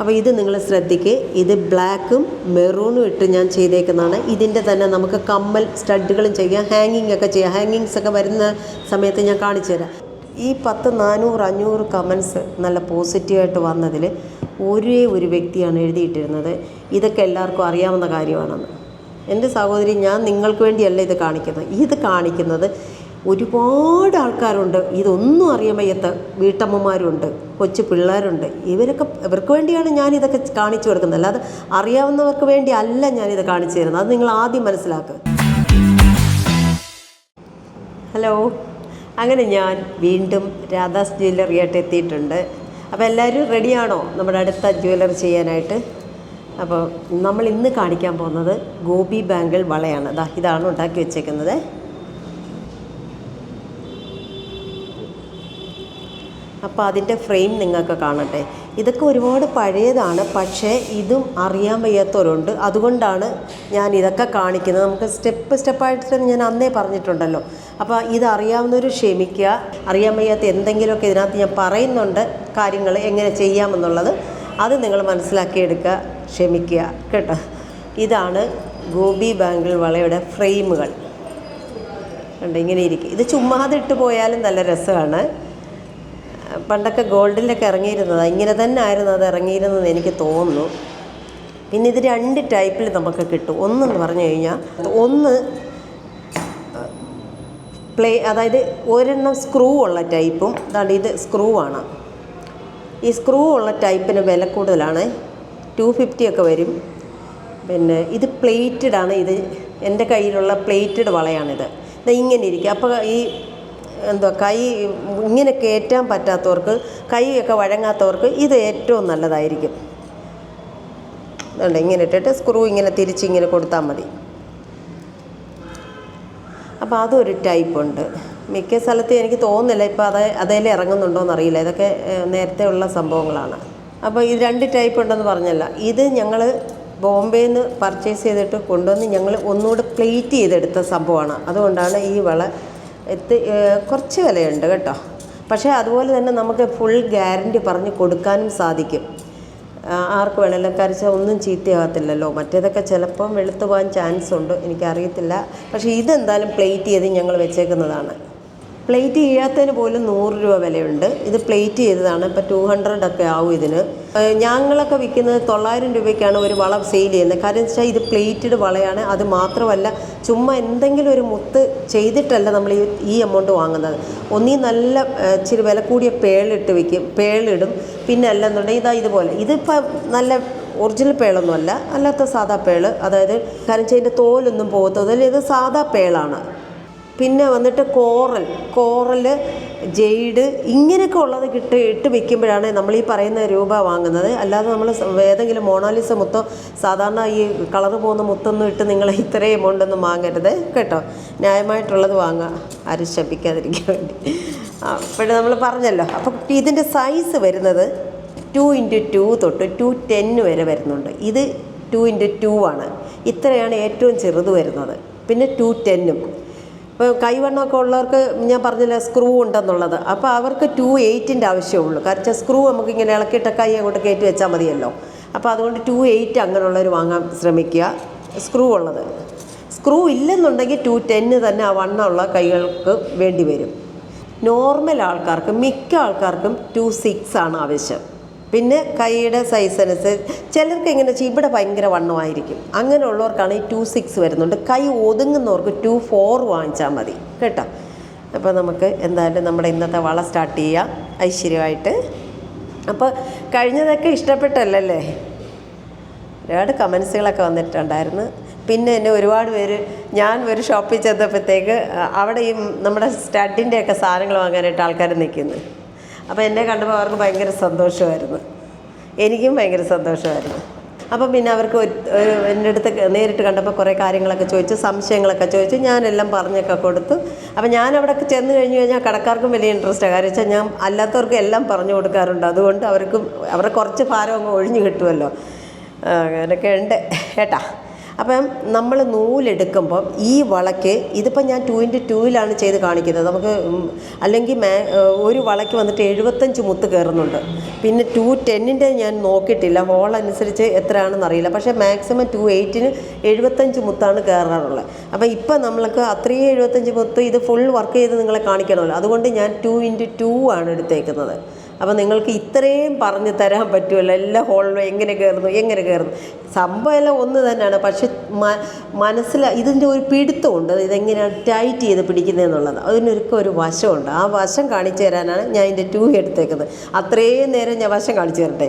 അപ്പോൾ ഇത് നിങ്ങൾ ശ്രദ്ധിക്കുക. ഇത് ബ്ലാക്കും മെറൂണും ഇട്ട് ഞാൻ ചെയ്തേക്കുന്നതാണ്. ഇതിൻ്റെ തന്നെ നമുക്ക് കമ്മൽ സ്റ്റഡുകളും ചെയ്യാം, ഹാങ്ങിങ് ഒക്കെ ചെയ്യാം. ഹാങ്ങിങ്സ് ഒക്കെ വരുന്ന സമയത്ത് ഞാൻ കാണിച്ചു തരാം. ഈ 10, 400, 500 കമൻസ് നല്ല പോസിറ്റീവായിട്ട് വന്നതിൽ ഒരേ ഒരു വ്യക്തിയാണ് എഴുതിയിട്ടിരുന്നത്, ഇതൊക്കെ എല്ലാവർക്കും അറിയാവുന്ന കാര്യമാണെന്ന്. എൻ്റെ സഹോദരി, ഞാൻ നിങ്ങൾക്ക് വേണ്ടിയല്ല ഇത് കാണിക്കുന്നത്. ഇത് കാണിക്കുന്നത് ഒരുപാട് ആൾക്കാരുണ്ട്, ഇതൊന്നും അറിയാൻ വയ്യാത്ത വീട്ടമ്മമാരുണ്ട്, കൊച്ചു പിള്ളേരുണ്ട്. ഇവർക്ക് വേണ്ടിയാണ് ഞാനിതൊക്കെ കാണിച്ചു കൊടുക്കുന്നത്. അല്ലാതെ അറിയാവുന്നവർക്ക് വേണ്ടി അല്ല ഞാനിത് കാണിച്ചു തരുന്നത്. അത് നിങ്ങൾ ആദ്യം മനസ്സിലാക്കുക. ഹലോ, അങ്ങനെ ഞാൻ വീണ്ടും രാധാസ് ജ്വല്ലറി ആയിട്ട് എത്തിയിട്ടുണ്ട്. അപ്പോൾ എല്ലാവരും റെഡിയാണോ നമ്മുടെ അടുത്ത ജ്വല്ലറി ചെയ്യാനായിട്ട്? അപ്പോൾ നമ്മൾ ഇന്ന് കാണിക്കാൻ പോകുന്നത് ഗോപി ബാങ്കിൾ വളയാണ്. ഇതാണ് ഉണ്ടാക്കി വെച്ചേക്കുന്നത്. അപ്പോൾ അതിൻ്റെ ഫ്രെയിം നിങ്ങൾക്ക് കാണട്ടെ. ഇതൊക്കെ ഒരുപാട് പഴയതാണ്, പക്ഷേ ഇതും അറിയാൻ വയ്യാത്തവരുണ്ട്. അതുകൊണ്ടാണ് ഞാൻ ഇതൊക്കെ കാണിക്കുന്നത്. നമുക്ക് സ്റ്റെപ്പായിട്ട് ഞാൻ അന്നേ പറഞ്ഞിട്ടുണ്ടല്ലോ. അപ്പോൾ ഇതറിയാവുന്നവർ ക്ഷമിക്കുക. അറിയാൻ വയ്യാത്ത എന്തെങ്കിലുമൊക്കെ ഇതിനകത്ത് ഞാൻ പറയുന്നുണ്ട്, കാര്യങ്ങൾ എങ്ങനെ ചെയ്യാമെന്നുള്ളത്. അത് നിങ്ങൾ മനസ്സിലാക്കിയെടുക്കുക, ക്ഷമിക്കുക കേട്ടോ. ഇതാണ് ഗോപി ബാങ്കിൾ വളയുടെ ഫ്രെയിമുകൾ. കണ്ടോ, ഇങ്ങനെ ഇരിക്കും. ഇത് ചുമ്മാതെ ഇട്ട് പോയാലും നല്ല രസമാണ്. പണ്ടൊക്കെ ഗോൾഡിലൊക്കെ ഇറങ്ങിയിരുന്നതാണ്, ഇങ്ങനെ തന്നെ ആയിരുന്നു അത് ഇറങ്ങിയിരുന്നത് എനിക്ക് തോന്നുന്നു. പിന്നെ ഇത് 2 ടൈപ്പിൽ നമുക്ക് കിട്ടും. ഒന്നെന്ന് പറഞ്ഞു കഴിഞ്ഞാൽ, ഒന്ന് അതായത് ഒരെണ്ണം സ്ക്രൂ ഉള്ള ടൈപ്പും, അതാണ്ട് ഇത് സ്ക്രൂ ആണ്. ഈ സ്ക്രൂ ഉള്ള ടൈപ്പിന് വില കൂടുതലാണ്, 250 ഒക്കെ വരും. പിന്നെ ഇത് പ്ലേറ്റഡ് ആണ്. ഇത് എൻ്റെ കയ്യിലുള്ള പ്ലേറ്റഡ് വളയാണിത്. ഇത് ഇങ്ങനെ ഇരിക്കും. അപ്പോൾ ഈ കൈ ഇങ്ങനെ കയറ്റാൻ പറ്റാത്തവർക്ക്, കൈയൊക്കെ വഴങ്ങാത്തവർക്ക് ഇത് ഏറ്റവും നല്ലതായിരിക്കും. അതുകൊണ്ട് ഇങ്ങനെ ഇട്ടിട്ട് സ്ക്രൂ ഇങ്ങനെ തിരിച്ചിങ്ങനെ കൊടുത്താൽ മതി. അപ്പോൾ അതൊരു ടൈപ്പുണ്ട്. മിക്ക സ്ഥലത്തും എനിക്ക് തോന്നുന്നില്ല ഇപ്പോൾ അതേലെ ഇറങ്ങുന്നുണ്ടോയെന്നറിയില്ല. ഇതൊക്കെ നേരത്തെ ഉള്ള സംഭവങ്ങളാണ്. അപ്പോൾ ഇത് 2 ടൈപ്പ് ഉണ്ടെന്ന് പറഞ്ഞല്ല. ഇത് ഞങ്ങൾ ബോംബെയിൽ നിന്ന് പർച്ചേസ് ചെയ്തിട്ട് കൊണ്ടുവന്ന് ഞങ്ങൾ ഒന്നുകൂടെ പ്ലേറ്റ് ചെയ്തെടുത്ത സംഭവമാണ്. അതുകൊണ്ടാണ് ഈ വള കുറച്ച് വിലയുണ്ട് കേട്ടോ. പക്ഷേ അതുപോലെ തന്നെ നമുക്ക് ഫുൾ ഗ്യാരൻറ്റി പറഞ്ഞ് കൊടുക്കാനും സാധിക്കും. ആർക്ക് വേണമെങ്കിലും കരച്ചാൽ ഒന്നും ചീത്തയാകത്തില്ലല്ലോ. മറ്റേതൊക്കെ ചിലപ്പം വെളുത്ത് പോകാൻ ചാൻസ് ഉണ്ട്, എനിക്കറിയത്തില്ല. പക്ഷേ ഇതെന്തായാലും പ്ലേറ്റ് ചെയ്ത് ഞങ്ങൾ വെച്ചേക്കുന്നതാണ്. പ്ലേറ്റ് ചെയ്യാത്തതിന് പോലും 100 രൂപ വിലയുണ്ട്. ഇത് പ്ലേറ്റ് ചെയ്തതാണ്. ഇപ്പോൾ 200 ഒക്കെ ആവും ഇതിന്. ഞങ്ങളൊക്കെ വിൽക്കുന്നത് 900 രൂപയ്ക്കാണ് ഒരു വള സെയിൽ ചെയ്യുന്നത്. കാരണം വെച്ചാൽ ഇത് പ്ലേറ്റഡ് വളയാണ്. അത് മാത്രമല്ല, ചുമ്മാ എന്തെങ്കിലും ഒരു മുത്ത് ചെയ്തിട്ടല്ല നമ്മൾ ഈ എമൗണ്ട് വാങ്ങുന്നത്. ഒന്നീ നല്ല ഇച്ചിരി വില കൂടിയ പേളിടും. പിന്നെ അല്ലെന്നുണ്ടെങ്കിൽ ഇതുപോലെ. ഇതിപ്പോൾ നല്ല ഒറിജിനൽ പേളൊന്നുമല്ല, അല്ലാത്ത സാധാ പേള്. അതായത് കരച്ചതിൻ്റെ തോലൊന്നും പോകത്തതില്ല. ഇത് സാധാ പേളാണ്. പിന്നെ വന്നിട്ട് കോറൽ, ജെയ്ഡ്, ഇങ്ങനെയൊക്കെ ഉള്ളത് ഇട്ട് വെക്കുമ്പോഴാണ് നമ്മൾ ഈ പറയുന്ന രൂപ വാങ്ങുന്നത്. അല്ലാതെ നമ്മൾ ഏതെങ്കിലും മോണാലിസ മുത്തോ സാധാരണ ഈ കളറ് പോകുന്ന മുത്തൊന്നും ഇട്ട് നിങ്ങൾ ഇത്രയും എമൗണ്ടൊന്നും വാങ്ങരുത് കേട്ടോ. ന്യായമായിട്ടുള്ളത് വാങ്ങുക, ആരും ശപിക്കാതിരിക്കാൻ വേണ്ടി. അപ്പോൾ നമ്മൾ പറഞ്ഞല്ലോ. അപ്പോൾ ഇതിൻ്റെ സൈസ് വരുന്നത് 2x2 തൊട്ട് 210 വരെ വരുന്നുണ്ട്. ഇത് 2x2 ആണ്. ഇത്രയാണ് ഏറ്റവും ചെറുത് വരുന്നത്. പിന്നെ 210ഉം. ഇപ്പോൾ കൈവണ്ണമൊക്കെ ഉള്ളവർക്ക് ഞാൻ പറഞ്ഞില്ല സ്ക്രൂ ഉണ്ടെന്നുള്ളത്. അപ്പോൾ അവർക്ക് 2.8ൻ്റെ ആവശ്യമുള്ളൂ. കാരണം സ്ക്രൂ നമുക്കിങ്ങനെ ഇളക്കിയിട്ട് കൈ അങ്ങോട്ട് കയറ്റി വെച്ചാൽ മതിയല്ലോ. അപ്പോൾ അതുകൊണ്ട് 2.8 അങ്ങനെയുള്ളവർ വാങ്ങാൻ ശ്രമിക്കുക, സ്ക്രൂ ഉള്ളത്. സ്ക്രൂ ഇല്ലെന്നുണ്ടെങ്കിൽ 210 തന്നെ ആ വണ്ണമുള്ള കൈകൾക്ക് വേണ്ടി വരും. നോർമൽ ആൾക്കാർക്ക്, മിക്ക ആൾക്കാർക്കും 2.6 ആണ് ആവശ്യം. പിന്നെ കൈയുടെ സൈസ് അനുസരിച്ച് ചിലർക്ക് എങ്ങനെ വെച്ചാൽ ഇവിടെ ഭയങ്കര വണ്ണമായിരിക്കും. അങ്ങനെയുള്ളവർക്കാണ് ഈ 2.6 വരുന്നുണ്ട്. കൈ ഒതുങ്ങുന്നവർക്ക് 2.4 വാങ്ങിച്ചാൽ മതി കേട്ടോ. അപ്പോൾ നമുക്ക് എന്തായാലും നമ്മുടെ ഇന്നത്തെ വള സ്റ്റാർട്ട് ചെയ്യാം ഐശ്വര്യമായിട്ട്. അപ്പോൾ കഴിഞ്ഞതൊക്കെ ഇഷ്ടപ്പെട്ടല്ലേ? ഒരുപാട് കമൻസുകളൊക്കെ വന്നിട്ടുണ്ടായിരുന്നു. പിന്നെ എന്നെ ഒരുപാട് പേര്, ഞാൻ ഒരു ഷോപ്പിൽ ചെന്നപ്പോഴത്തേക്ക് അവിടെ ഈ നമ്മുടെ സ്റ്റഡിൻ്റെയൊക്കെ സാധനങ്ങൾ വാങ്ങാനായിട്ട് ആൾക്കാർ നിൽക്കുന്നു. അപ്പോൾ എന്നെ കണ്ടപ്പോൾ അവർക്ക് ഭയങ്കര സന്തോഷമായിരുന്നു, എനിക്കും ഭയങ്കര സന്തോഷമായിരുന്നു. അപ്പം പിന്നെ അവർക്ക് എൻ്റെ അടുത്ത് നേരിട്ട് കണ്ടപ്പോൾ കുറേ കാര്യങ്ങളൊക്കെ ചോദിച്ചു, സംശയങ്ങളൊക്കെ ചോദിച്ചു. ഞാനെല്ലാം പറഞ്ഞൊക്കെ കൊടുത്തു. അപ്പോൾ ഞാൻ അവിടെ ചെന്ന് കഴിഞ്ഞാൽ കടക്കാർക്കും വലിയ ഇൻട്രസ്റ്റാണ്. കാരണം വെച്ചാൽ ഞാൻ അല്ലാത്തവർക്കും എല്ലാം പറഞ്ഞു കൊടുക്കാറുണ്ട്. അതുകൊണ്ട് അവരുടെ കുറച്ച് ഭാരം അങ്ങ് ഒഴിഞ്ഞു കിട്ടുമല്ലോ. അങ്ങനെയൊക്കെ ഉണ്ട് കേട്ടാ. അപ്പം നമ്മൾ നൂലെടുക്കുമ്പം ഈ വളയ്ക്ക് ഇതിപ്പോൾ ഞാൻ 2x2 ചെയ്ത് കാണിക്കുന്നത്. നമുക്ക് അല്ലെങ്കിൽ ഒരു വളയ്ക്ക് വന്നിട്ട് 75 മുത്ത് കയറുന്നുണ്ട്. പിന്നെ 210 ഞാൻ നോക്കിയിട്ടില്ല, ഹോൾ അനുസരിച്ച് എത്രയാണെന്ന് അറിയില്ല. പക്ഷേ മാക്സിമം 2.8 75 മുത്താണ് കയറാറുള്ളത്. അപ്പോൾ ഇപ്പം നമ്മൾക്ക് അത്രയും 75 മുത്ത് ഇത് ഫുൾ വർക്ക് ചെയ്ത് നിങ്ങളെ കാണിക്കണമല്ലോ, അതുകൊണ്ട് ഞാൻ 2x2 എടുത്തേക്കുന്നത്. അപ്പോൾ നിങ്ങൾക്ക് ഇത്രയും പറഞ്ഞു തരാൻ പറ്റുമല്ലോ, എല്ലാ ഹോളിലും എങ്ങനെ കയറുന്നു. സംഭവം എല്ലാം ഒന്ന് തന്നെയാണ്, പക്ഷെ ഇതിൻ്റെ ഒരു പിടുത്തമുണ്ട്. ഇതെങ്ങനെയാണ് ടൈറ്റ് ചെയ്ത് പിടിക്കുന്നതെന്നുള്ളത് അതിനൊരു വശമുണ്ട്. ആ വശം കാണിച്ചു തരാനാണ് ഞാൻ ഇതിൻ്റെ 2 എടുത്തേക്കുന്നത്. അത്രയും നേരം ഞാൻ വശം കാണിച്ചു തരട്ടെ.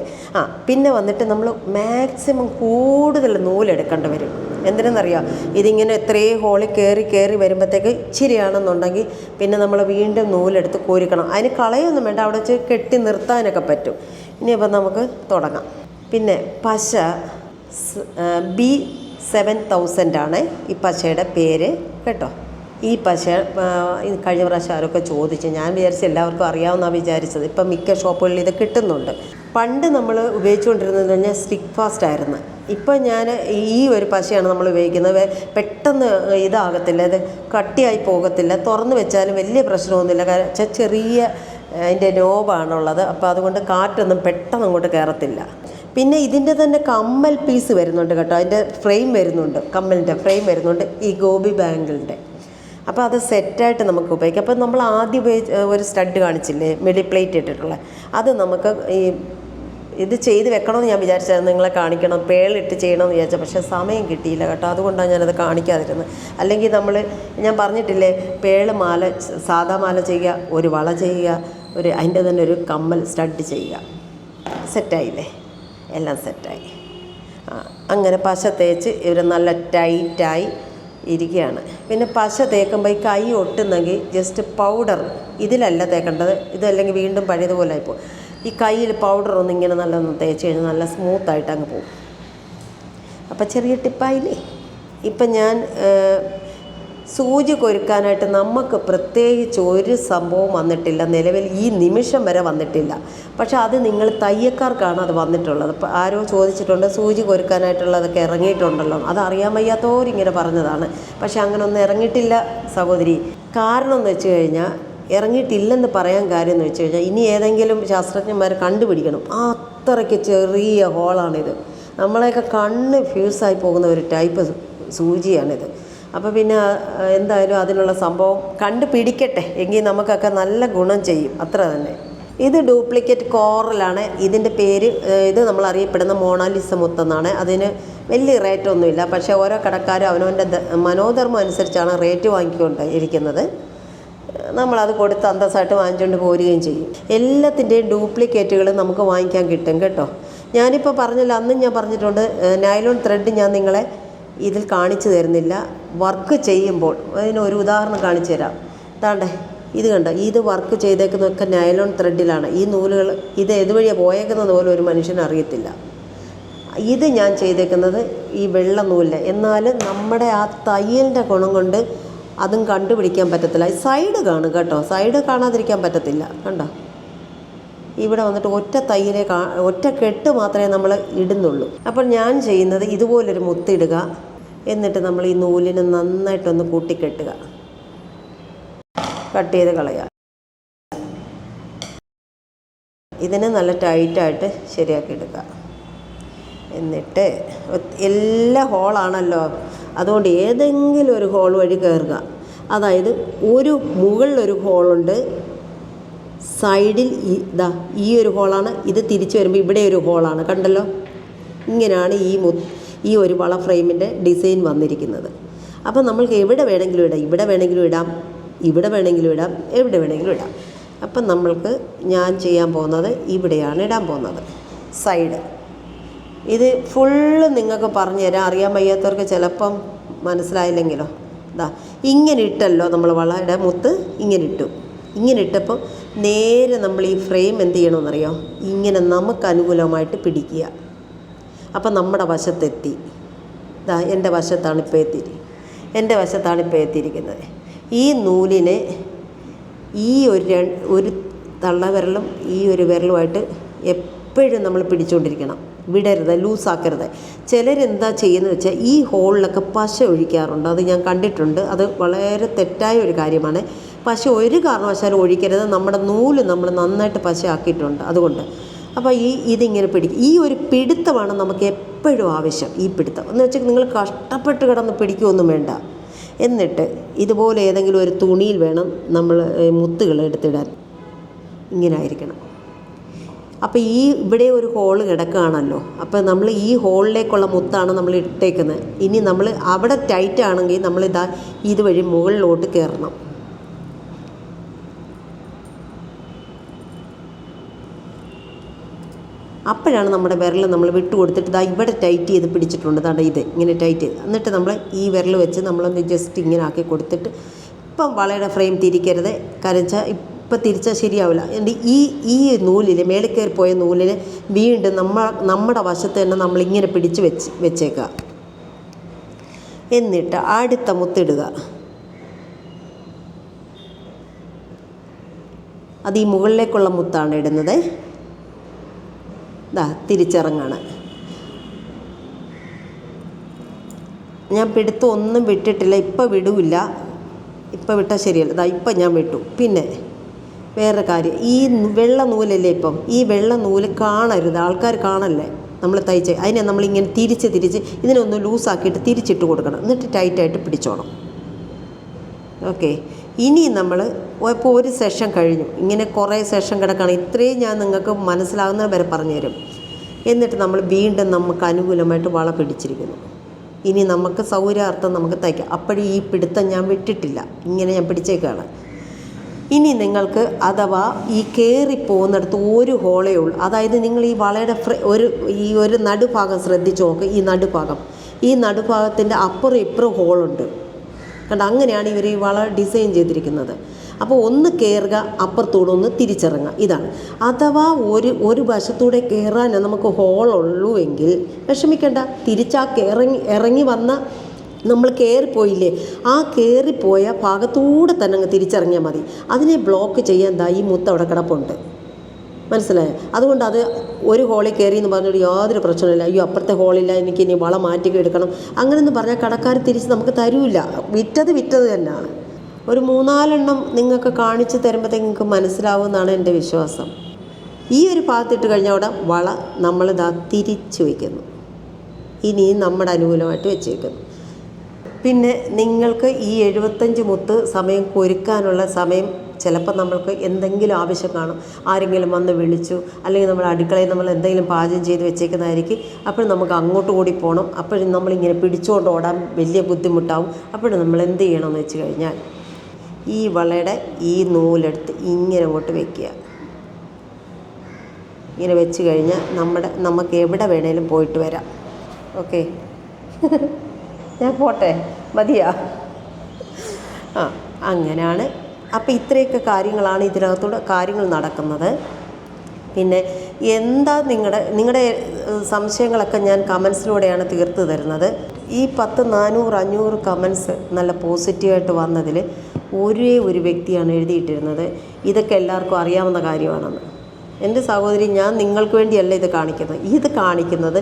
പിന്നെ വന്നിട്ട് നമ്മൾ മാക്സിമം കൂടുതൽ നൂലെടുക്കേണ്ടി വരും. എന്തിനെന്നറിയാം, ഇതിങ്ങനെ എത്രയും ഹോളിൽ കയറി വരുമ്പോഴത്തേക്ക് ഇച്ചിരിയാണെന്നുണ്ടെങ്കിൽ പിന്നെ നമ്മൾ വീണ്ടും നൂലെടുത്ത് കോരിക്കണം. അതിന് കളയൊന്നും വേണ്ട, അവിടെ വെച്ച് കെട്ടി നിർത്താനൊക്കെ പറ്റും. ഇനിയിപ്പോൾ നമുക്ക് തുടങ്ങാം. പിന്നെ പശ B7000 ഈ പശയുടെ പേര് കേട്ടോ. ഈ പശ കഴിഞ്ഞ പ്രാവശ്യം ആരൊക്കെ ചോദിച്ചു, ഞാൻ വിചാരിച്ചു എല്ലാവർക്കും അറിയാവുന്നതാണ് വിചാരിച്ചത്. ഇപ്പം മിക്ക ഷോപ്പുകളിൽ ഇത് കിട്ടുന്നുണ്ട്. പണ്ട് നമ്മൾ ഉപയോഗിച്ചുകൊണ്ടിരുന്നതെന്ന് പറഞ്ഞാൽ സ്റ്റിക്ക് ഫാസ്റ്റ് ആയിരുന്നു. ഇപ്പം ഞാൻ ഈ ഒരു പശയാണ് നമ്മൾ ഉപയോഗിക്കുന്നത്. പെട്ടെന്ന് ഇതാകത്തില്ല, ഇത് കട്ടിയായി പോകത്തില്ല, തുറന്ന് വെച്ചാലും വലിയ പ്രശ്നമൊന്നുമില്ല. കാരണം ചെറിയ അതിൻ്റെ നോബാണുള്ളത്, അപ്പോൾ അതുകൊണ്ട് കാറ്റൊന്നും പെട്ടെന്ന് അങ്ങോട്ട് കയറത്തില്ല. പിന്നെ ഇതിൻ്റെ തന്നെ കമ്മൽ പീസ് വരുന്നുണ്ട് കേട്ടോ, അതിൻ്റെ ഫ്രെയിം വരുന്നുണ്ട്, കമ്മലിൻ്റെ ഫ്രെയിം വരുന്നുണ്ട് ഈ ഗോപി ബാങ്കിളിൻ്റെ. അപ്പോൾ അത് സെറ്റായിട്ട് നമുക്ക് ഉപയോഗിക്കാം. അപ്പോൾ നമ്മൾ ആദ്യം ഒരു സ്റ്റഡ് കാണിച്ചില്ലേ, മിഡിൽ പ്ലേറ്റ് ഇട്ടിട്ടുള്ള, അത് നമുക്ക് ഇത് ചെയ്ത് വെക്കണമെന്ന് ഞാൻ വിചാരിച്ചായിരുന്നു, നിങ്ങളെ കാണിക്കണം, പേളിട്ട് ചെയ്യണമെന്ന് വിചാരിച്ചാൽ. പക്ഷേ സമയം കിട്ടിയില്ല കേട്ടോ, അതുകൊണ്ടാണ് ഞാനത് കാണിക്കാതിരുന്നത്. അല്ലെങ്കിൽ ഞാൻ പറഞ്ഞിട്ടില്ലേ, പേള് മാല, സാധാ മാല ചെയ്യുക, ഒരു വള ചെയ്യുക, അതിൻ്റെ തന്നെ ഒരു കമ്മൽ സ്റ്റഡ് ചെയ്യുക. സെറ്റായില്ലേ, എല്ലാം സെറ്റായി. അങ്ങനെ പശ തേച്ച് ഇവർ നല്ല ടൈറ്റായി ഇരിക്കുകയാണ്. പിന്നെ പശ തേക്കുമ്പോൾ ഈ കൈ ഒട്ടുന്നെങ്കിൽ ജസ്റ്റ് പൗഡർ ഇതിലല്ല തേക്കേണ്ടത്, ഇതല്ലെങ്കിൽ വീണ്ടും പഴയതുപോലെ ആയിപ്പോൾ. ഈ കയ്യിൽ പൗഡർ ഒന്നിങ്ങനെ നല്ലൊന്ന് തേച്ച് കഴിഞ്ഞാൽ നല്ല സ്മൂത്തായിട്ട് അങ്ങ് പോകും. അപ്പം ചെറിയ ടിപ്പായില്ലേ. ഇപ്പം ഞാൻ സൂചി കൊരുക്കാനായിട്ട് നമുക്ക് പ്രത്യേകിച്ച് ഒരു സംഭവം വന്നിട്ടില്ല, നിലവിൽ ഈ നിമിഷം വരെ വന്നിട്ടില്ല. പക്ഷെ അത് നിങ്ങൾ തയ്യക്കാർക്കാണ് അത് വന്നിട്ടുള്ളത്. ഇപ്പോൾ ആരോ ചോദിച്ചിട്ടുണ്ട് സൂചി കൊരുക്കാനായിട്ടുള്ളതൊക്കെ ഇറങ്ങിയിട്ടുണ്ടല്ലോ, അതറിയാൻ വയ്യാത്തവരിങ്ങനെ പറഞ്ഞതാണ്. പക്ഷെ അങ്ങനെയൊന്നും ഇറങ്ങിയിട്ടില്ല സഹോദരി. കാരണം എന്ന് വെച്ച് കഴിഞ്ഞാൽ, ഇറങ്ങിയിട്ടില്ലെന്ന് പറയാൻ കാര്യം എന്ന് വെച്ച് കഴിഞ്ഞാൽ, ഇനി ഏതെങ്കിലും ശാസ്ത്രജ്ഞന്മാർ കണ്ടുപിടിക്കണം. അത്രയ്ക്ക് ചെറിയ ഹോളാണിത്. നമ്മളെയൊക്കെ കണ്ണ് ഫ്യൂസായി പോകുന്ന ഒരു ടൈപ്പ് സൂചിയാണിത്. അപ്പോൾ പിന്നെ എന്തായാലും അതിനുള്ള സംഭവം കണ്ടുപിടിക്കട്ടെ, എങ്കിൽ നമുക്കൊക്കെ നല്ല ഗുണം ചെയ്യും, അത്ര തന്നെ. ഇത് ഡ്യൂപ്ലിക്കേറ്റ് കോറലാണ്. ഇതിൻ്റെ പേര് ഇത് നമ്മൾ അറിയപ്പെടുന്ന മോണാലിസ മുത്തെന്നാണ്. അതിന് വലിയ റേറ്റൊന്നുമില്ല. പക്ഷേ ഓരോ കടക്കാരും അവനവൻ്റെ മനോധർമ്മം അനുസരിച്ചാണ് റേറ്റ് വാങ്ങിക്കൊണ്ട് ഇരിക്കുന്നത്. നമ്മളത് കൊടുത്ത് അന്തസ്സായിട്ട് വാങ്ങിച്ചുകൊണ്ട് പോരുകയും ചെയ്യും. എല്ലാത്തിൻ്റെയും ഡ്യൂപ്ലിക്കേറ്റുകൾ നമുക്ക് വാങ്ങിക്കാൻ കിട്ടും കേട്ടോ. ഞാനിപ്പോൾ പറഞ്ഞില്ല, അന്നും ഞാൻ പറഞ്ഞിട്ടുണ്ട്, നൈലോൺ ത്രെഡ് ഞാൻ നിങ്ങളെ ഇതിൽ കാണിച്ചു തരുന്നില്ല. വർക്ക് ചെയ്യുമ്പോൾ അതിനൊരു ഉദാഹരണം കാണിച്ചു തരാം. താണ്ടേ ഇത് കണ്ടോ, ഇത് വർക്ക് ചെയ്തേക്കുന്നതൊക്കെ നൈലോൺ ത്രെഡിലാണ്. ഈ നൂലുകൾ ഇത് ഏതുവഴിയാണ് പോയേക്കുന്നത് പോലും ഒരു മനുഷ്യന് അറിയത്തില്ല. ഇത് ഞാൻ ചെയ്തേക്കുന്നത് ഈ വെള്ള നൂലിൽ. എന്നാലും നമ്മുടെ ആ തയ്യലിൻ്റെ ഗുണം കൊണ്ട് അതും കണ്ടുപിടിക്കാൻ പറ്റത്തില്ല. സൈഡ് കാണും കേട്ടോ, സൈഡ് കാണാതിരിക്കാൻ പറ്റത്തില്ല. കണ്ടോ, ഇവിടെ വന്നിട്ട് ഒറ്റ കെട്ട് മാത്രമേ നമ്മൾ ഇടുന്നുള്ളൂ. അപ്പോൾ ഞാൻ ചെയ്യുന്നത് ഇതുപോലൊരു മുത്തിടുക, എന്നിട്ട് നമ്മൾ ഈ നൂലിന് നന്നായിട്ടൊന്ന് കൂട്ടിക്കെട്ടുക, കട്ട് ചെയ്ത് കളയുക. ഇതിനെ നല്ല ടൈറ്റായിട്ട് ശരിയാക്കി എടുക്കുക. എന്നിട്ട് എല്ലാ ഹോളാണല്ലോ, അതുകൊണ്ട് ഏതെങ്കിലും ഒരു ഹോൾ വഴി കയറുക. അതായത് മുകളിലൊരു ഹോളുണ്ട്, സൈഡിൽ ഈ ഒരു ഹോളാണ്. ഇത് തിരിച്ച് വരുമ്പോൾ ഇവിടെ ഒരു ഹോളാണ്, കണ്ടല്ലോ. ഇങ്ങനെയാണ് ഈ ഒരു വള ഫ്രെയിമിൻ്റെ ഡിസൈൻ വന്നിരിക്കുന്നത്. അപ്പോൾ നമ്മൾക്ക് എവിടെ വേണമെങ്കിലും ഇടാം, ഇവിടെ വേണമെങ്കിലും ഇടാം, ഇവിടെ വേണമെങ്കിലും ഇടാം, എവിടെ വേണമെങ്കിലും ഇടാം. അപ്പം നമ്മൾക്ക് ഞാൻ ചെയ്യാൻ പോകുന്നത് ഇവിടെയാണ് ഇടാൻ പോകുന്നത്, സൈഡ്. ഇത് ഫുള്ള് നിങ്ങൾക്ക് പറഞ്ഞു തരാം, അറിയാൻ വയ്യാത്തവർക്ക് ചിലപ്പം മനസ്സിലായില്ലെങ്കിലോ. ഇങ്ങനെ ഇട്ടല്ലോ നമ്മൾ വളയുടെ മുത്ത്, ഇങ്ങനെ ഇട്ടു. ഇങ്ങനെ ഇട്ടപ്പോൾ നേരെ നമ്മൾ ഈ ഫ്രെയിം എന്ത് ചെയ്യണമെന്നറിയോ, ഇങ്ങനെ നമുക്ക് അനുകൂലമായിട്ട് പിടിക്കുക. അപ്പം നമ്മുടെ വശത്തെത്തി. എൻ്റെ വശത്താണിപ്പോൾ എത്തിയിരിക്കുന്നത്. ഈ നൂലിനെ ഈ ഒരു തള്ളവിരലും ഈ ഒരു വിരലുമായിട്ട് എപ്പോഴും നമ്മൾ പിടിച്ചുകൊണ്ടിരിക്കണം. വിടരുത്, ലൂസാക്കരുത്. ചിലരെന്താ ചെയ്യുന്നത് വെച്ചാൽ ഈ ഹോളിലൊക്കെ പശ ഒഴിക്കാറുണ്ട്. അത് ഞാൻ കണ്ടിട്ടുണ്ട്. അത് വളരെ തെറ്റായ ഒരു കാര്യമാണ്. പശ ഒരു കാരണവശാലും ഒഴിക്കരുത്. നമ്മുടെ നൂല് നമ്മൾ നന്നായിട്ട് പശ ആക്കിയിട്ടുണ്ട് അതുകൊണ്ട്. അപ്പോൾ ഇതിങ്ങനെ പിടിക്കും. ഈ ഒരു പിടുത്തമാണ് നമുക്ക് എപ്പോഴും ആവശ്യം. ഈ പിടുത്തം എന്ന് വെച്ചാൽ നിങ്ങൾ കഷ്ടപ്പെട്ട് കിടന്ന് പിടിക്കുകയൊന്നും വേണ്ട. എന്നിട്ട് ഇതുപോലെ ഏതെങ്കിലും ഒരു തുണിയിൽ വേണം നമ്മൾ മുത്തുകൾ എടുത്തിടാൻ. ഇങ്ങനെ ആയിരിക്കണം. അപ്പോൾ ഇവിടെ ഒരു ഹോള് കിടക്കുകയാണല്ലോ. അപ്പോൾ നമ്മൾ ഈ ഹോളിലേക്കുള്ള മുത്താണ് നമ്മൾ ഇട്ടേക്കുന്നത്. ഇനി നമ്മൾ അവിടെ ടൈറ്റ് ആണെങ്കിൽ നമ്മളിതാ ഇതുവഴി മുകളിലോട്ട് കയറണം. അപ്പോഴാണ് നമ്മുടെ വിരൽ നമ്മൾ വിട്ട് കൊടുത്തിട്ട് ഇതാ ഇവിടെ ടൈറ്റ് ചെയ്ത് പിടിച്ചിട്ടുണ്ട്. അതാണ് ഇത് ഇങ്ങനെ ടൈറ്റ് ചെയ്ത്. എന്നിട്ട് നമ്മൾ ഈ വിരൽ വെച്ച് നമ്മളൊന്ന് ജസ്റ്റ് ഇങ്ങനെ ആക്കി കൊടുത്തിട്ട്, ഇപ്പം വളയുടെ ഫ്രെയിം തിരിക്കരുത്. കരച്ചാൽ ഇപ്പം തിരിച്ചാൽ ശരിയാവില്ല. എന്നിട്ട് ഈ നൂലിൽ മേളിൽ കയറി പോയ നൂലിൽ വീണ്ടും നമ്മുടെ വശത്ത് തന്നെ നമ്മളിങ്ങനെ പിടിച്ച് വെച്ചേക്കുക. എന്നിട്ട് അടുത്ത മുത്തിടുക. അത് ഈ മുകളിലേക്കുള്ള മുത്താണ് ഇടുന്നത്. തിരിച്ചിറങ്ങാണ്. ഞാൻ പിടുത്തം ഒന്നും വിട്ടിട്ടില്ല. ഇപ്പം വിടില്ല. ഇപ്പം വിട്ടാൽ ശരിയല്ല. ഇപ്പം ഞാൻ വിട്ടു. പിന്നെ വേറെ കാര്യം, ഈ വെള്ള നൂലല്ലേ ഇപ്പം, ഈ വെള്ള നൂല് കാണരുത്, ആൾക്കാർ കാണല്ലേ നമ്മൾ തയ്ച്ച്. അതിനെ നമ്മളിങ്ങനെ തിരിച്ച് ഇതിനൊന്ന് ലൂസാക്കിയിട്ട് തിരിച്ചിട്ട് കൊടുക്കണം. എന്നിട്ട് ടൈറ്റായിട്ട് പിടിച്ചോണം. ഓക്കെ. ഇനി നമ്മൾ ഇപ്പോൾ ഒരു സെഷൻ കഴിഞ്ഞു. ഇങ്ങനെ കുറേ സെഷൻ കിടക്കുകയാണ്. ഇത്രയും ഞാൻ നിങ്ങൾക്ക് മനസ്സിലാകുന്നത് വരെ പറഞ്ഞു തരും. എന്നിട്ട് നമ്മൾ വീണ്ടും നമുക്ക് അനുകൂലമായിട്ട് വള പിടിച്ചിരിക്കുന്നു. ഇനി നമുക്ക് സൗകര്യാർത്ഥം നമുക്ക് തയ്ക്കാം. അപ്പോഴും ഈ പിടുത്തം ഞാൻ വിട്ടിട്ടില്ല. ഇങ്ങനെ ഞാൻ പിടിച്ചേക്കാണ്. ഇനി നിങ്ങൾക്ക് അഥവാ ഈ കയറി പോകുന്നിടത്ത് ഒരു ഹോളേ ഉള്ളൂ. അതായത് നിങ്ങൾ ഈ വളയുടെ ഒരു നടുഭാഗം ശ്രദ്ധിച്ച് നോക്ക്. ഈ നടുഭാഗത്തിൻ്റെ അപ്പുറം ഇപ്പുറം ഹോളുണ്ട് കണ്ട. അങ്ങനെയാണ് ഇവർ ഈ വള ഡിസൈൻ ചെയ്തിരിക്കുന്നത്. അപ്പോൾ ഒന്ന് കയറുക, അപ്പുറത്തൂടെ ഒന്ന് തിരിച്ചിറങ്ങുക. ഇതാണ്. അഥവാ ഒരു വശത്തൂടെ കയറാൻ നമുക്ക് ഹോളുള്ളൂ എങ്കിൽ വിഷമിക്കേണ്ട. ഇറങ്ങി വന്ന നമ്മൾ കയറിപ്പോയില്ലേ, ആ കയറിപ്പോയ ഭാഗത്തൂടെ തന്നെ അങ്ങ് തിരിച്ചിറങ്ങിയാൽ മതി. അതിനെ ബ്ലോക്ക് ചെയ്യാൻ ഈ മുത്ത് അവിടെ കിടപ്പുണ്ട്. മനസ്സിലായോ? അതുകൊണ്ട് അത് ഒരു ഹോളിൽ കയറി എന്ന് പറഞ്ഞിട്ട് യാതൊരു പ്രശ്നമില്ല. അയ്യോ അപ്പുറത്തെ ഹോളില്ല, എനിക്ക് ഇനി വള മാറ്റി എടുക്കണം അങ്ങനെയെന്ന് പറഞ്ഞാൽ കടക്കാർ തിരിച്ച് നമുക്ക് തരൂല്ല. വിറ്റത് തന്നെയാണ്. ഒരു 3-4 എണ്ണം നിങ്ങൾക്ക് കാണിച്ച് തരുമ്പോഴത്തേക്ക് നിങ്ങൾക്ക് മനസ്സിലാവുമെന്നാണ് എൻ്റെ വിശ്വാസം. ഈ ഒരു ഭാഗത്തിട്ട് കഴിഞ്ഞാൽ അവിടെ വള നമ്മളിതാ തിരിച്ച് വയ്ക്കുന്നു. ഇനി നമ്മുടെ അനുകൂലമായിട്ട് വെച്ചേക്കുന്നു. പിന്നെ നിങ്ങൾക്ക് ഈ 75 മുത്ത് സമയം കൊരുക്കാനുള്ള സമയം ചിലപ്പോൾ നമ്മൾക്ക് എന്തെങ്കിലും ആവശ്യം കാണും. ആരെങ്കിലും വന്ന് വിളിച്ചു, അല്ലെങ്കിൽ നമ്മൾ അടുക്കളയിൽ നമ്മൾ എന്തെങ്കിലും പാചകം ചെയ്ത് വെച്ചേക്കുന്നതായിരിക്കും. അപ്പോൾ നമുക്ക് അങ്ങോട്ട് കൂടി പോകണം. അപ്പോഴും നമ്മളിങ്ങനെ പിടിച്ചുകൊണ്ട് ഓടാൻ വലിയ ബുദ്ധിമുട്ടാവും. അപ്പോഴും നമ്മൾ എന്ത് ചെയ്യണമെന്ന് വെച്ച് കഴിഞ്ഞാൽ ഈ വളയുടെ ഈ നൂലെടുത്ത് ഇങ്ങനെ അങ്ങോട്ട് വയ്ക്കുക. ഇങ്ങനെ വെച്ച് കഴിഞ്ഞാൽ നമുക്ക് എവിടെ വേണേലും പോയിട്ട് വരാം. ഓക്കെ. ഞാൻ പോട്ടെ, മതിയാ? അങ്ങനെയാണ്. അപ്പോൾ ഇത്രയൊക്കെ കാര്യങ്ങളാണ് ഇതിനകത്തൂടെ കാര്യങ്ങൾ നടക്കുന്നത്. പിന്നെ എന്താ നിങ്ങളുടെ സംശയങ്ങളൊക്കെ ഞാൻ കമൻസിലൂടെയാണ് തീർത്ത് തരുന്നത്. ഈ 10, 400, 500 കമൻസ് നല്ല പോസിറ്റീവായിട്ട് വന്നതിൽ ഒരേ ഒരു വ്യക്തിയാണ് എഴുതിയിട്ടിരുന്നത് ഇതൊക്കെ എല്ലാവർക്കും അറിയാവുന്ന കാര്യമാണെന്ന്. എൻ്റെ സഹോദരി, ഞാൻ നിങ്ങൾക്ക് വേണ്ടിയല്ല ഇത് കാണിക്കുന്നത്.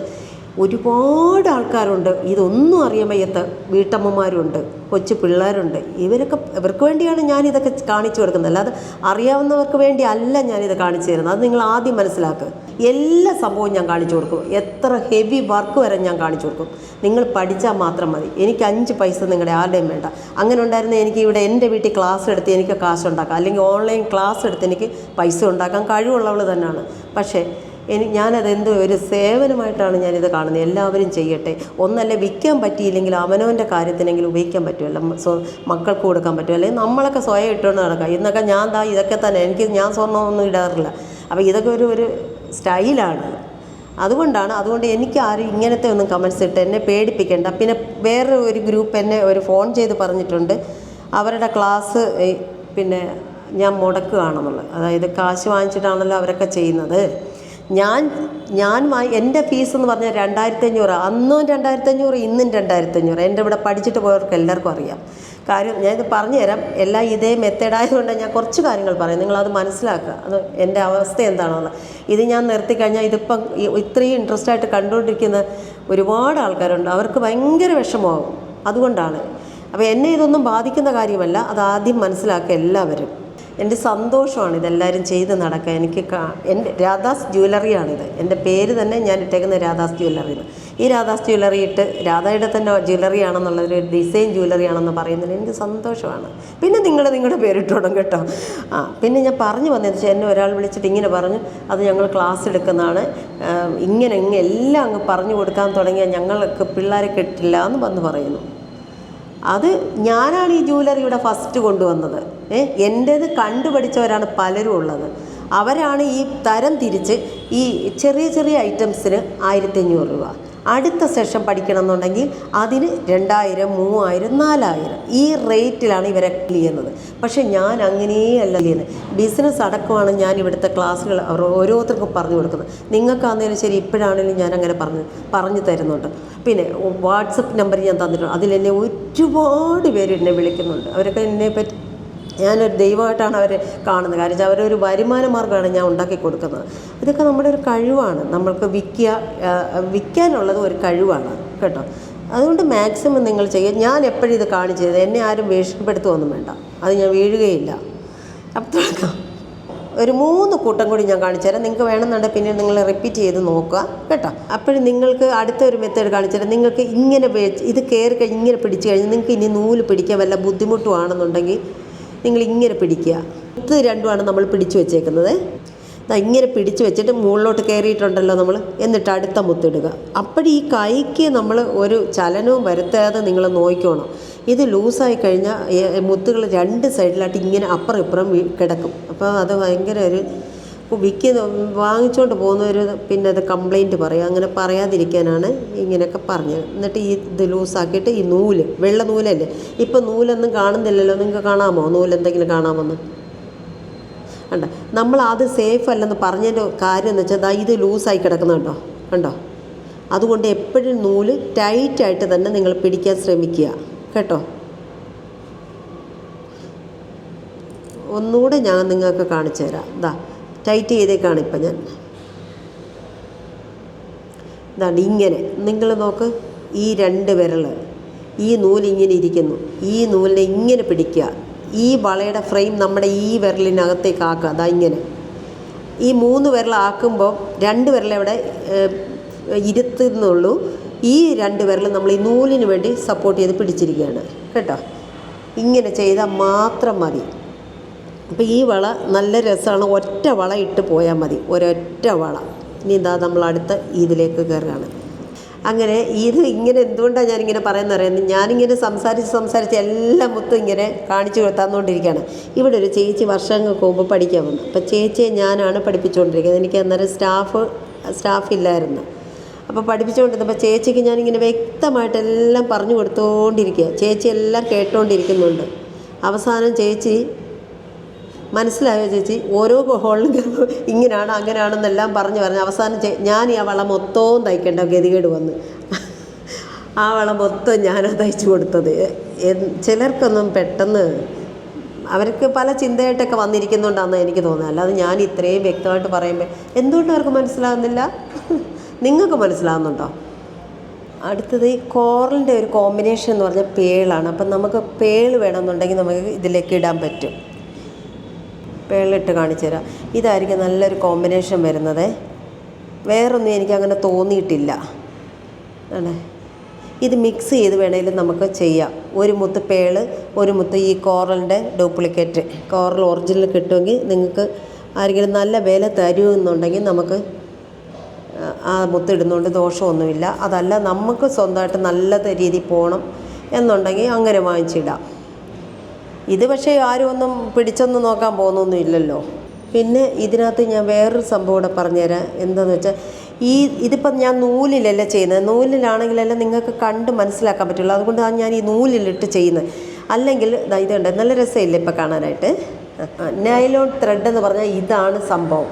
ഒരുപാട് ആൾക്കാരുണ്ട് ഇതൊന്നും അറിയാൻ വയ്യാത്ത വീട്ടമ്മമാരുണ്ട്, കൊച്ചു പിള്ളേരുണ്ട്. ഇവർക്ക് വേണ്ടിയാണ് ഞാനിതൊക്കെ കാണിച്ചു കൊടുക്കുന്നത്. അല്ലാതെ അറിയാവുന്നവർക്ക് വേണ്ടി അല്ല ഞാനിത് കാണിച്ചു തരുന്നത്. അത് നിങ്ങൾ ആദ്യം മനസ്സിലാക്കുക. എല്ലാ സംഭവവും ഞാൻ കാണിച്ചു കൊടുക്കും. എത്ര ഹെവി വർക്ക് വരെ ഞാൻ കാണിച്ചു കൊടുക്കും. നിങ്ങൾ പഠിച്ചാൽ മാത്രം മതി. എനിക്ക് 5 പൈസ നിങ്ങളുടെ ആരുടെയും വേണ്ട. അങ്ങനെ ഉണ്ടായിരുന്ന എനിക്ക് ഇവിടെ എൻ്റെ വീട്ടിൽ ക്ലാസ് എടുത്ത് എനിക്ക് കാശുണ്ടാക്കാം, അല്ലെങ്കിൽ ഓൺലൈൻ ക്ലാസ് എടുത്ത് എനിക്ക് പൈസ ഉണ്ടാക്കാൻ കഴിവുള്ളവൾ തന്നെയാണ്. പക്ഷേ ഞാനതെന്തോ ഒരു സേവനമായിട്ടാണ് ഞാനിത് കാണുന്നത്. എല്ലാവരും ചെയ്യട്ടെ. ഒന്നല്ല വിൽക്കാൻ പറ്റിയില്ലെങ്കിൽ അവനവൻ്റെ കാര്യത്തിനെങ്കിലും ഉപയോഗിക്കാൻ പറ്റുമല്ലോ, മക്കൾക്ക് കൊടുക്കാൻ പറ്റുമോ. അല്ലെങ്കിൽ നമ്മളൊക്കെ സ്വയം ഇട്ടുകൊണ്ട് നടക്കാം. ഇന്നൊക്കെ ഇതൊക്കെ തന്നെ ഞാൻ സ്വർണ്ണമൊന്നും ഇടാറില്ല. അപ്പോൾ ഇതൊക്കെ ഒരു സ്റ്റൈലാണ്. അതുകൊണ്ട് എനിക്ക് ആരും ഇങ്ങനത്തെ ഒന്നും കമൻസ് ഇട്ട് എന്നെ പേടിപ്പിക്കേണ്ട. പിന്നെ വേറെ ഒരു ഗ്രൂപ്പ് എന്നെ ഫോൺ ചെയ്ത് പറഞ്ഞിട്ടുണ്ട് അവരുടെ ക്ലാസ് പിന്നെ ഞാൻ മുടക്കുകയാണെന്നുള്ളത്. അതായത് കാശ് വാങ്ങിച്ചിട്ടാണല്ലോ അവരൊക്കെ ചെയ്യുന്നത്. ഞാൻ ഞാൻ എൻ്റെ ഫീസ് എന്ന് പറഞ്ഞാൽ 2500. അന്നും 2500, ഇന്നും 2500. എൻ്റെ ഇവിടെ പഠിച്ചിട്ട് പോയവർക്ക് എല്ലാവർക്കും അറിയാം. കാര്യം ഞാനിത് പറഞ്ഞു തരാം. എല്ലാം ഇതേ മെത്തേഡായതുകൊണ്ട് ഞാൻ കുറച്ച് കാര്യങ്ങൾ പറയാം, നിങ്ങളത് മനസ്സിലാക്കുക. അത് എൻ്റെ അവസ്ഥ എന്താണെന്നുള്ളത്. ഇത് ഞാൻ നിർത്തിക്കഴിഞ്ഞാൽ ഇതിപ്പം ഇത്രയും ഇൻട്രസ്റ്റ് ആയിട്ട് കണ്ടുകൊണ്ടിരിക്കുന്ന ഒരുപാട് ആൾക്കാരുണ്ട്. അവർക്ക് ഭയങ്കര വിഷമമാകും. അതുകൊണ്ടാണ്. അപ്പോൾ എന്നെ ഇതൊന്നും ബാധിക്കുന്ന കാര്യമല്ല, അത് ആദ്യം മനസ്സിലാക്കുക എല്ലാവരും. എൻ്റെ സന്തോഷമാണ് ഇതെല്ലാവരും ചെയ്ത് നടക്കുക. എനിക്ക് എൻ്റെ രാധാസ് ജ്വല്ലറിയാണിത്. എൻ്റെ പേര് തന്നെ ഞാൻ ഇട്ടേക്കുന്ന രാധാസ് ജ്വല്ലറി. ഈ രാധാസ് ജ്വല്ലറി ഇട്ട് രാധയുടെ തന്നെ ജ്വല്ലറി ആണെന്നുള്ളൊരു ഡിസൈൻ ജ്വല്ലറി ആണെന്ന് പറയുന്നതിന് എനിക്ക് സന്തോഷമാണ്. പിന്നെ നിങ്ങളുടെ പേരിട്ടോടും കേട്ടോ. പിന്നെ ഞാൻ പറഞ്ഞു വന്നതെന്ന് വെച്ചാൽ എന്നെ ഒരാൾ വിളിച്ചിട്ട് ഇങ്ങനെ പറഞ്ഞു, അത് ഞങ്ങൾ ക്ലാസ് എടുക്കുന്നതാണ്, ഇങ്ങനെ എല്ലാം അങ്ങ് പറഞ്ഞു കൊടുക്കാൻ തുടങ്ങിയാൽ ഞങ്ങൾക്ക് പിള്ളേരെ കിട്ടില്ല എന്ന് വന്ന് പറയുന്നു. അത് ഞാനാണ് ഈ ജ്വല്ലറിയുടെ ഫസ്റ്റ് കൊണ്ടുവന്നത്. എൻ്റേത് കണ്ടുപഠിച്ചവരാണ് പലരും ഉള്ളത്. അവരാണ് ഈ തരം തിരിച്ച് ഈ ചെറിയ ചെറിയ ഐറ്റംസിന് 1500 രൂപ. അടുത്ത സെഷൻ പഠിക്കണം എന്നുണ്ടെങ്കിൽ അതിന് 2000, 3000, 4000 ഈ റേറ്റിലാണ് ഇവരെ ചെയ്യുന്നത്. പക്ഷേ ഞാൻ അങ്ങനെയല്ല ചെയ്യുന്നത്. ബിസിനസ് അടക്കമാണ് ഞാൻ ഇവിടുത്തെ ക്ലാസ്സുകൾ അവർ ഓരോരുത്തർക്കും പറഞ്ഞു കൊടുക്കുന്നത്. നിങ്ങൾക്കാണെങ്കിലും ശരി, ഇപ്പോഴാണെങ്കിലും ഞാൻ അങ്ങനെ പറഞ്ഞു തരുന്നുണ്ട്. പിന്നെ വാട്സപ്പ് നമ്പർ ഞാൻ തന്നിട്ടുണ്ട്. അതിലെന്നെ ഒരുപാട് പേര് എന്നെ വിളിക്കുന്നുണ്ട്. അവരൊക്കെ എന്നെപ്പറ്റി ഞാനൊരു ദൈവമായിട്ടാണ് അവരെ കാണുന്നത്. കാര്യം വെച്ചാൽ അവരൊരു വരുമാന മാർഗ്ഗമാണ് ഞാൻ ഉണ്ടാക്കി കൊടുക്കുന്നത്. ഇതൊക്കെ നമ്മുടെ ഒരു കഴിവാണ്. നമ്മൾക്ക് വിൽക്കാനുള്ളത് ഒരു കഴിവാണ് കേട്ടോ. അതുകൊണ്ട് മാക്സിമം നിങ്ങൾ ചെയ്യുക. ഞാൻ എപ്പോഴും ഇത് കാണിച്ചത്, എന്നെ ആരും വേഷപ്പെടുത്തുകയൊന്നും വേണ്ട, അത് ഞാൻ വീഴുകയില്ല. അപ്പോൾ ഒരു 3 കൂട്ടം കൂടി ഞാൻ കാണിച്ചു തരാം. നിങ്ങൾക്ക് വേണമെന്നുണ്ടെങ്കിൽ പിന്നെ നിങ്ങൾ റിപ്പീറ്റ് ചെയ്ത് നോക്കുക കേട്ടോ. അപ്പോഴും നിങ്ങൾക്ക് അടുത്തൊരു മെത്തേഡ് കാണിച്ചു തരാം. നിങ്ങൾക്ക് ഇങ്ങനെ ഇത് കയറി കഴിഞ്ഞ് ഇങ്ങനെ പിടിച്ചു കഴിഞ്ഞാൽ നിങ്ങൾക്ക് ഇനി നൂല് പിടിക്കാൻ വല്ല ബുദ്ധിമുട്ടുവാണെന്നുണ്ടെങ്കിൽ നിങ്ങളിങ്ങനെ പിടിക്കുക. ഇത് രണ്ടുമാണ് നമ്മൾ പിടിച്ചു വെച്ചേക്കുന്നത്. ഇങ്ങനെ പിടിച്ചു വെച്ചിട്ട് മുകളിലോട്ട് കയറിയിട്ടുണ്ടല്ലോ നമ്മൾ, എന്നിട്ട് അടുത്ത മുത്തിടുക. അപ്പോഴും ഈ കൈക്ക് നമ്മൾ ഒരു ചലനവും വരുത്താതെ നിങ്ങൾ നോക്കിക്കോണം. ഇത് ലൂസായി കഴിഞ്ഞാൽ മുത്തുകൾ 2 സൈഡിലായിട്ട് ഇങ്ങനെ അപ്പുറം ഇപ്പുറം കിടക്കും. അപ്പോൾ അത് ഭയങ്കര ഒരു വാങ്ങിച്ചുകൊണ്ട് പോകുന്നവർ പിന്നെ അത് കംപ്ലൈൻറ്റ് പറയും. അങ്ങനെ പറയാതിരിക്കാനാണ് ഇങ്ങനെയൊക്കെ പറഞ്ഞത്. എന്നിട്ട് ഇത് ലൂസാക്കിയിട്ട് ഈ നൂല്, വെള്ള നൂലല്ലേ, ഇപ്പം നൂലൊന്നും കാണുന്നില്ലല്ലോ. നിങ്ങൾക്ക് കാണാമോ നൂലെന്തെങ്കിലും കാണാമെന്ന്? കണ്ടോ, നമ്മൾ അത് സേഫ് അല്ലെന്ന് പറഞ്ഞതിൻ്റെ കാര്യം എന്ന് വെച്ചാൽ ഇത് ലൂസായി കിടക്കുന്നുണ്ടോ, കണ്ടോ? അതുകൊണ്ട് എപ്പോഴും നൂല് ടൈറ്റായിട്ട് തന്നെ നിങ്ങൾ പിടിക്കാൻ ശ്രമിക്കുക കേട്ടോ. ഒന്നുകൂടെ ഞാൻ നിങ്ങൾക്ക് കാണിച്ചു തരാം. ടൈറ്റ് ചെയ്തേക്കാണ് ഇപ്പം ഞാൻ. ഇതാണ് ഇങ്ങനെ. നിങ്ങൾ നോക്ക്, ഈ 2 വിരൽ, ഈ നൂലിങ്ങനെ ഇരിക്കുന്നു. ഈ നൂലിനെ ഇങ്ങനെ പിടിക്കുക. ഈ വളയുടെ ഫ്രെയിം നമ്മുടെ ഈ വിരലിനകത്തേക്ക് ആക്കുക. ഇങ്ങനെ ഈ 3 വിരലാക്കുമ്പോൾ 2 വിരൽ അവിടെ ഇരുത്തുന്നുള്ളൂ. ഈ 2 വിരൽ നമ്മൾ ഈ നൂലിന് വേണ്ടി സപ്പോർട്ട് ചെയ്ത് പിടിച്ചിരിക്കുകയാണ് കേട്ടോ. ഇങ്ങനെ ചെയ്താൽ മാത്രം മതി. അപ്പോൾ ഈ വള നല്ല രസമാണ്. ഒറ്റ വള ഇട്ട് പോയാൽ മതി, ഒരൊറ്റ വള. ഇനി നമ്മൾ അടുത്ത ഇതിലേക്ക് കയറുകയാണ്. അങ്ങനെ ഇത് ഇങ്ങനെ എന്തുകൊണ്ടാണ് ഞാനിങ്ങനെ പറയുന്നത്? ഞാനിങ്ങനെ സംസാരിച്ച് എല്ലാ മുത്തും ഇങ്ങനെ കാണിച്ചു തന്നുകൊണ്ടിരിക്കുകയാണ്. ഇവിടെ ഒരു ചേച്ചി വർഷങ്ങൾക്ക് മുമ്പ് പഠിക്കാൻ വന്നു. അപ്പോൾ ചേച്ചിയെ ഞാനാണ് പഠിപ്പിച്ചുകൊണ്ടിരിക്കുന്നത്. എനിക്ക് അന്നേരം സ്റ്റാഫ് ഇല്ലായിരുന്നു. അപ്പോൾ പഠിപ്പിച്ചുകൊണ്ടിരുന്നപ്പോൾ ചേച്ചിക്ക് ഞാനിങ്ങനെ വ്യക്തമായിട്ടെല്ലാം പറഞ്ഞു കൊടുത്തുകൊണ്ടിരിക്കുക. ചേച്ചി എല്ലാം കേട്ടുകൊണ്ടിരിക്കുന്നുണ്ട്. അവസാനം ചേച്ചി മനസ്സിലായോ ചേച്ചി? ഓരോ ഹോളിലും കയറുമ്പോൾ ഇങ്ങനെയാണ് അങ്ങനെയാണെന്നെല്ലാം പറഞ്ഞ് അവസാനം ഞാൻ ഈ വള മൊത്തവും തയ്ക്കേണ്ട ഗതികേട് വന്ന് ആ വള മൊത്തം ഞാനാണ് തയ്ച്ചു കൊടുത്തത്. ചിലർക്കൊന്നും പെട്ടെന്ന് അവർക്ക് പല ചിന്തയായിട്ടൊക്കെ വന്നിരിക്കുന്നുണ്ടാണെന്ന് എനിക്ക് തോന്നുന്നത്. അല്ലാതെ ഞാൻ ഇത്രയും വ്യക്തമായിട്ട് പറയുമ്പോൾ എന്തുകൊണ്ട് അവർക്ക് മനസ്സിലാകുന്നില്ല? നിങ്ങൾക്ക് മനസ്സിലാകുന്നുണ്ടോ? അടുത്തത് ഈ കോറലിൻ്റെ ഒരു കോമ്പിനേഷൻ എന്ന് പറഞ്ഞാൽ പേളാണ്. അപ്പം നമുക്ക് പേള് വേണമെന്നുണ്ടെങ്കിൽ നമുക്ക് ഇതിലേക്ക് ഇടാൻ പറ്റും. പേളിട്ട് കാണിച്ചു തരാം. ഇതായിരിക്കും നല്ലൊരു കോമ്പിനേഷൻ വരുന്നത്. വേറൊന്നും എനിക്കങ്ങനെ തോന്നിയിട്ടില്ല. ആണേ, ഇത് മിക്സ് ചെയ്ത് വേണമെങ്കിലും നമുക്ക് ചെയ്യാം. ഒരു മുത്ത് പേള്, ഒരു മുത്ത് ഈ കോറലിൻ്റെ ഡ്യൂപ്ലിക്കേറ്റ്. കോറൽ ഒറിജിനൽ കിട്ടുമെങ്കിൽ നിങ്ങൾക്ക് ആരെങ്കിലും നല്ല വില തരുമെന്നുണ്ടെങ്കിൽ നമുക്ക് ആ മുത്തിടുന്നതുകൊണ്ട് ദോഷമൊന്നുമില്ല. അതല്ല നമുക്ക് സ്വന്തമായിട്ട് നല്ല രീതിയിൽ പോകണം എന്നുണ്ടെങ്കിൽ അങ്ങനെ വാങ്ങിച്ചിടാം. ഇത് പക്ഷേ ആരും ഒന്നും പിടിച്ചൊന്നും നോക്കാൻ പോകുന്നൊന്നുമില്ലല്ലോ. പിന്നെ ഇതിനകത്ത് ഞാൻ വേറൊരു സംഭവം കൂടെ പറഞ്ഞുതരാം. എന്താണെന്ന് വെച്ചാൽ ഇതിപ്പം ഞാൻ നൂലിലല്ല ചെയ്യുന്നത്. നൂലിലാണെങ്കിലല്ല നിങ്ങൾക്ക് കണ്ട് മനസ്സിലാക്കാൻ പറ്റുള്ളൂ. അതുകൊണ്ടാണ് ഞാൻ ഈ നൂലിലിട്ട് ചെയ്യുന്നത്. അല്ലെങ്കിൽ ഇതുണ്ട്, നല്ല രസമില്ല ഇപ്പം കാണാനായിട്ട്. നൈലോൺ ത്രെഡ് എന്ന് പറഞ്ഞാൽ ഇതാണ് സംഭവം.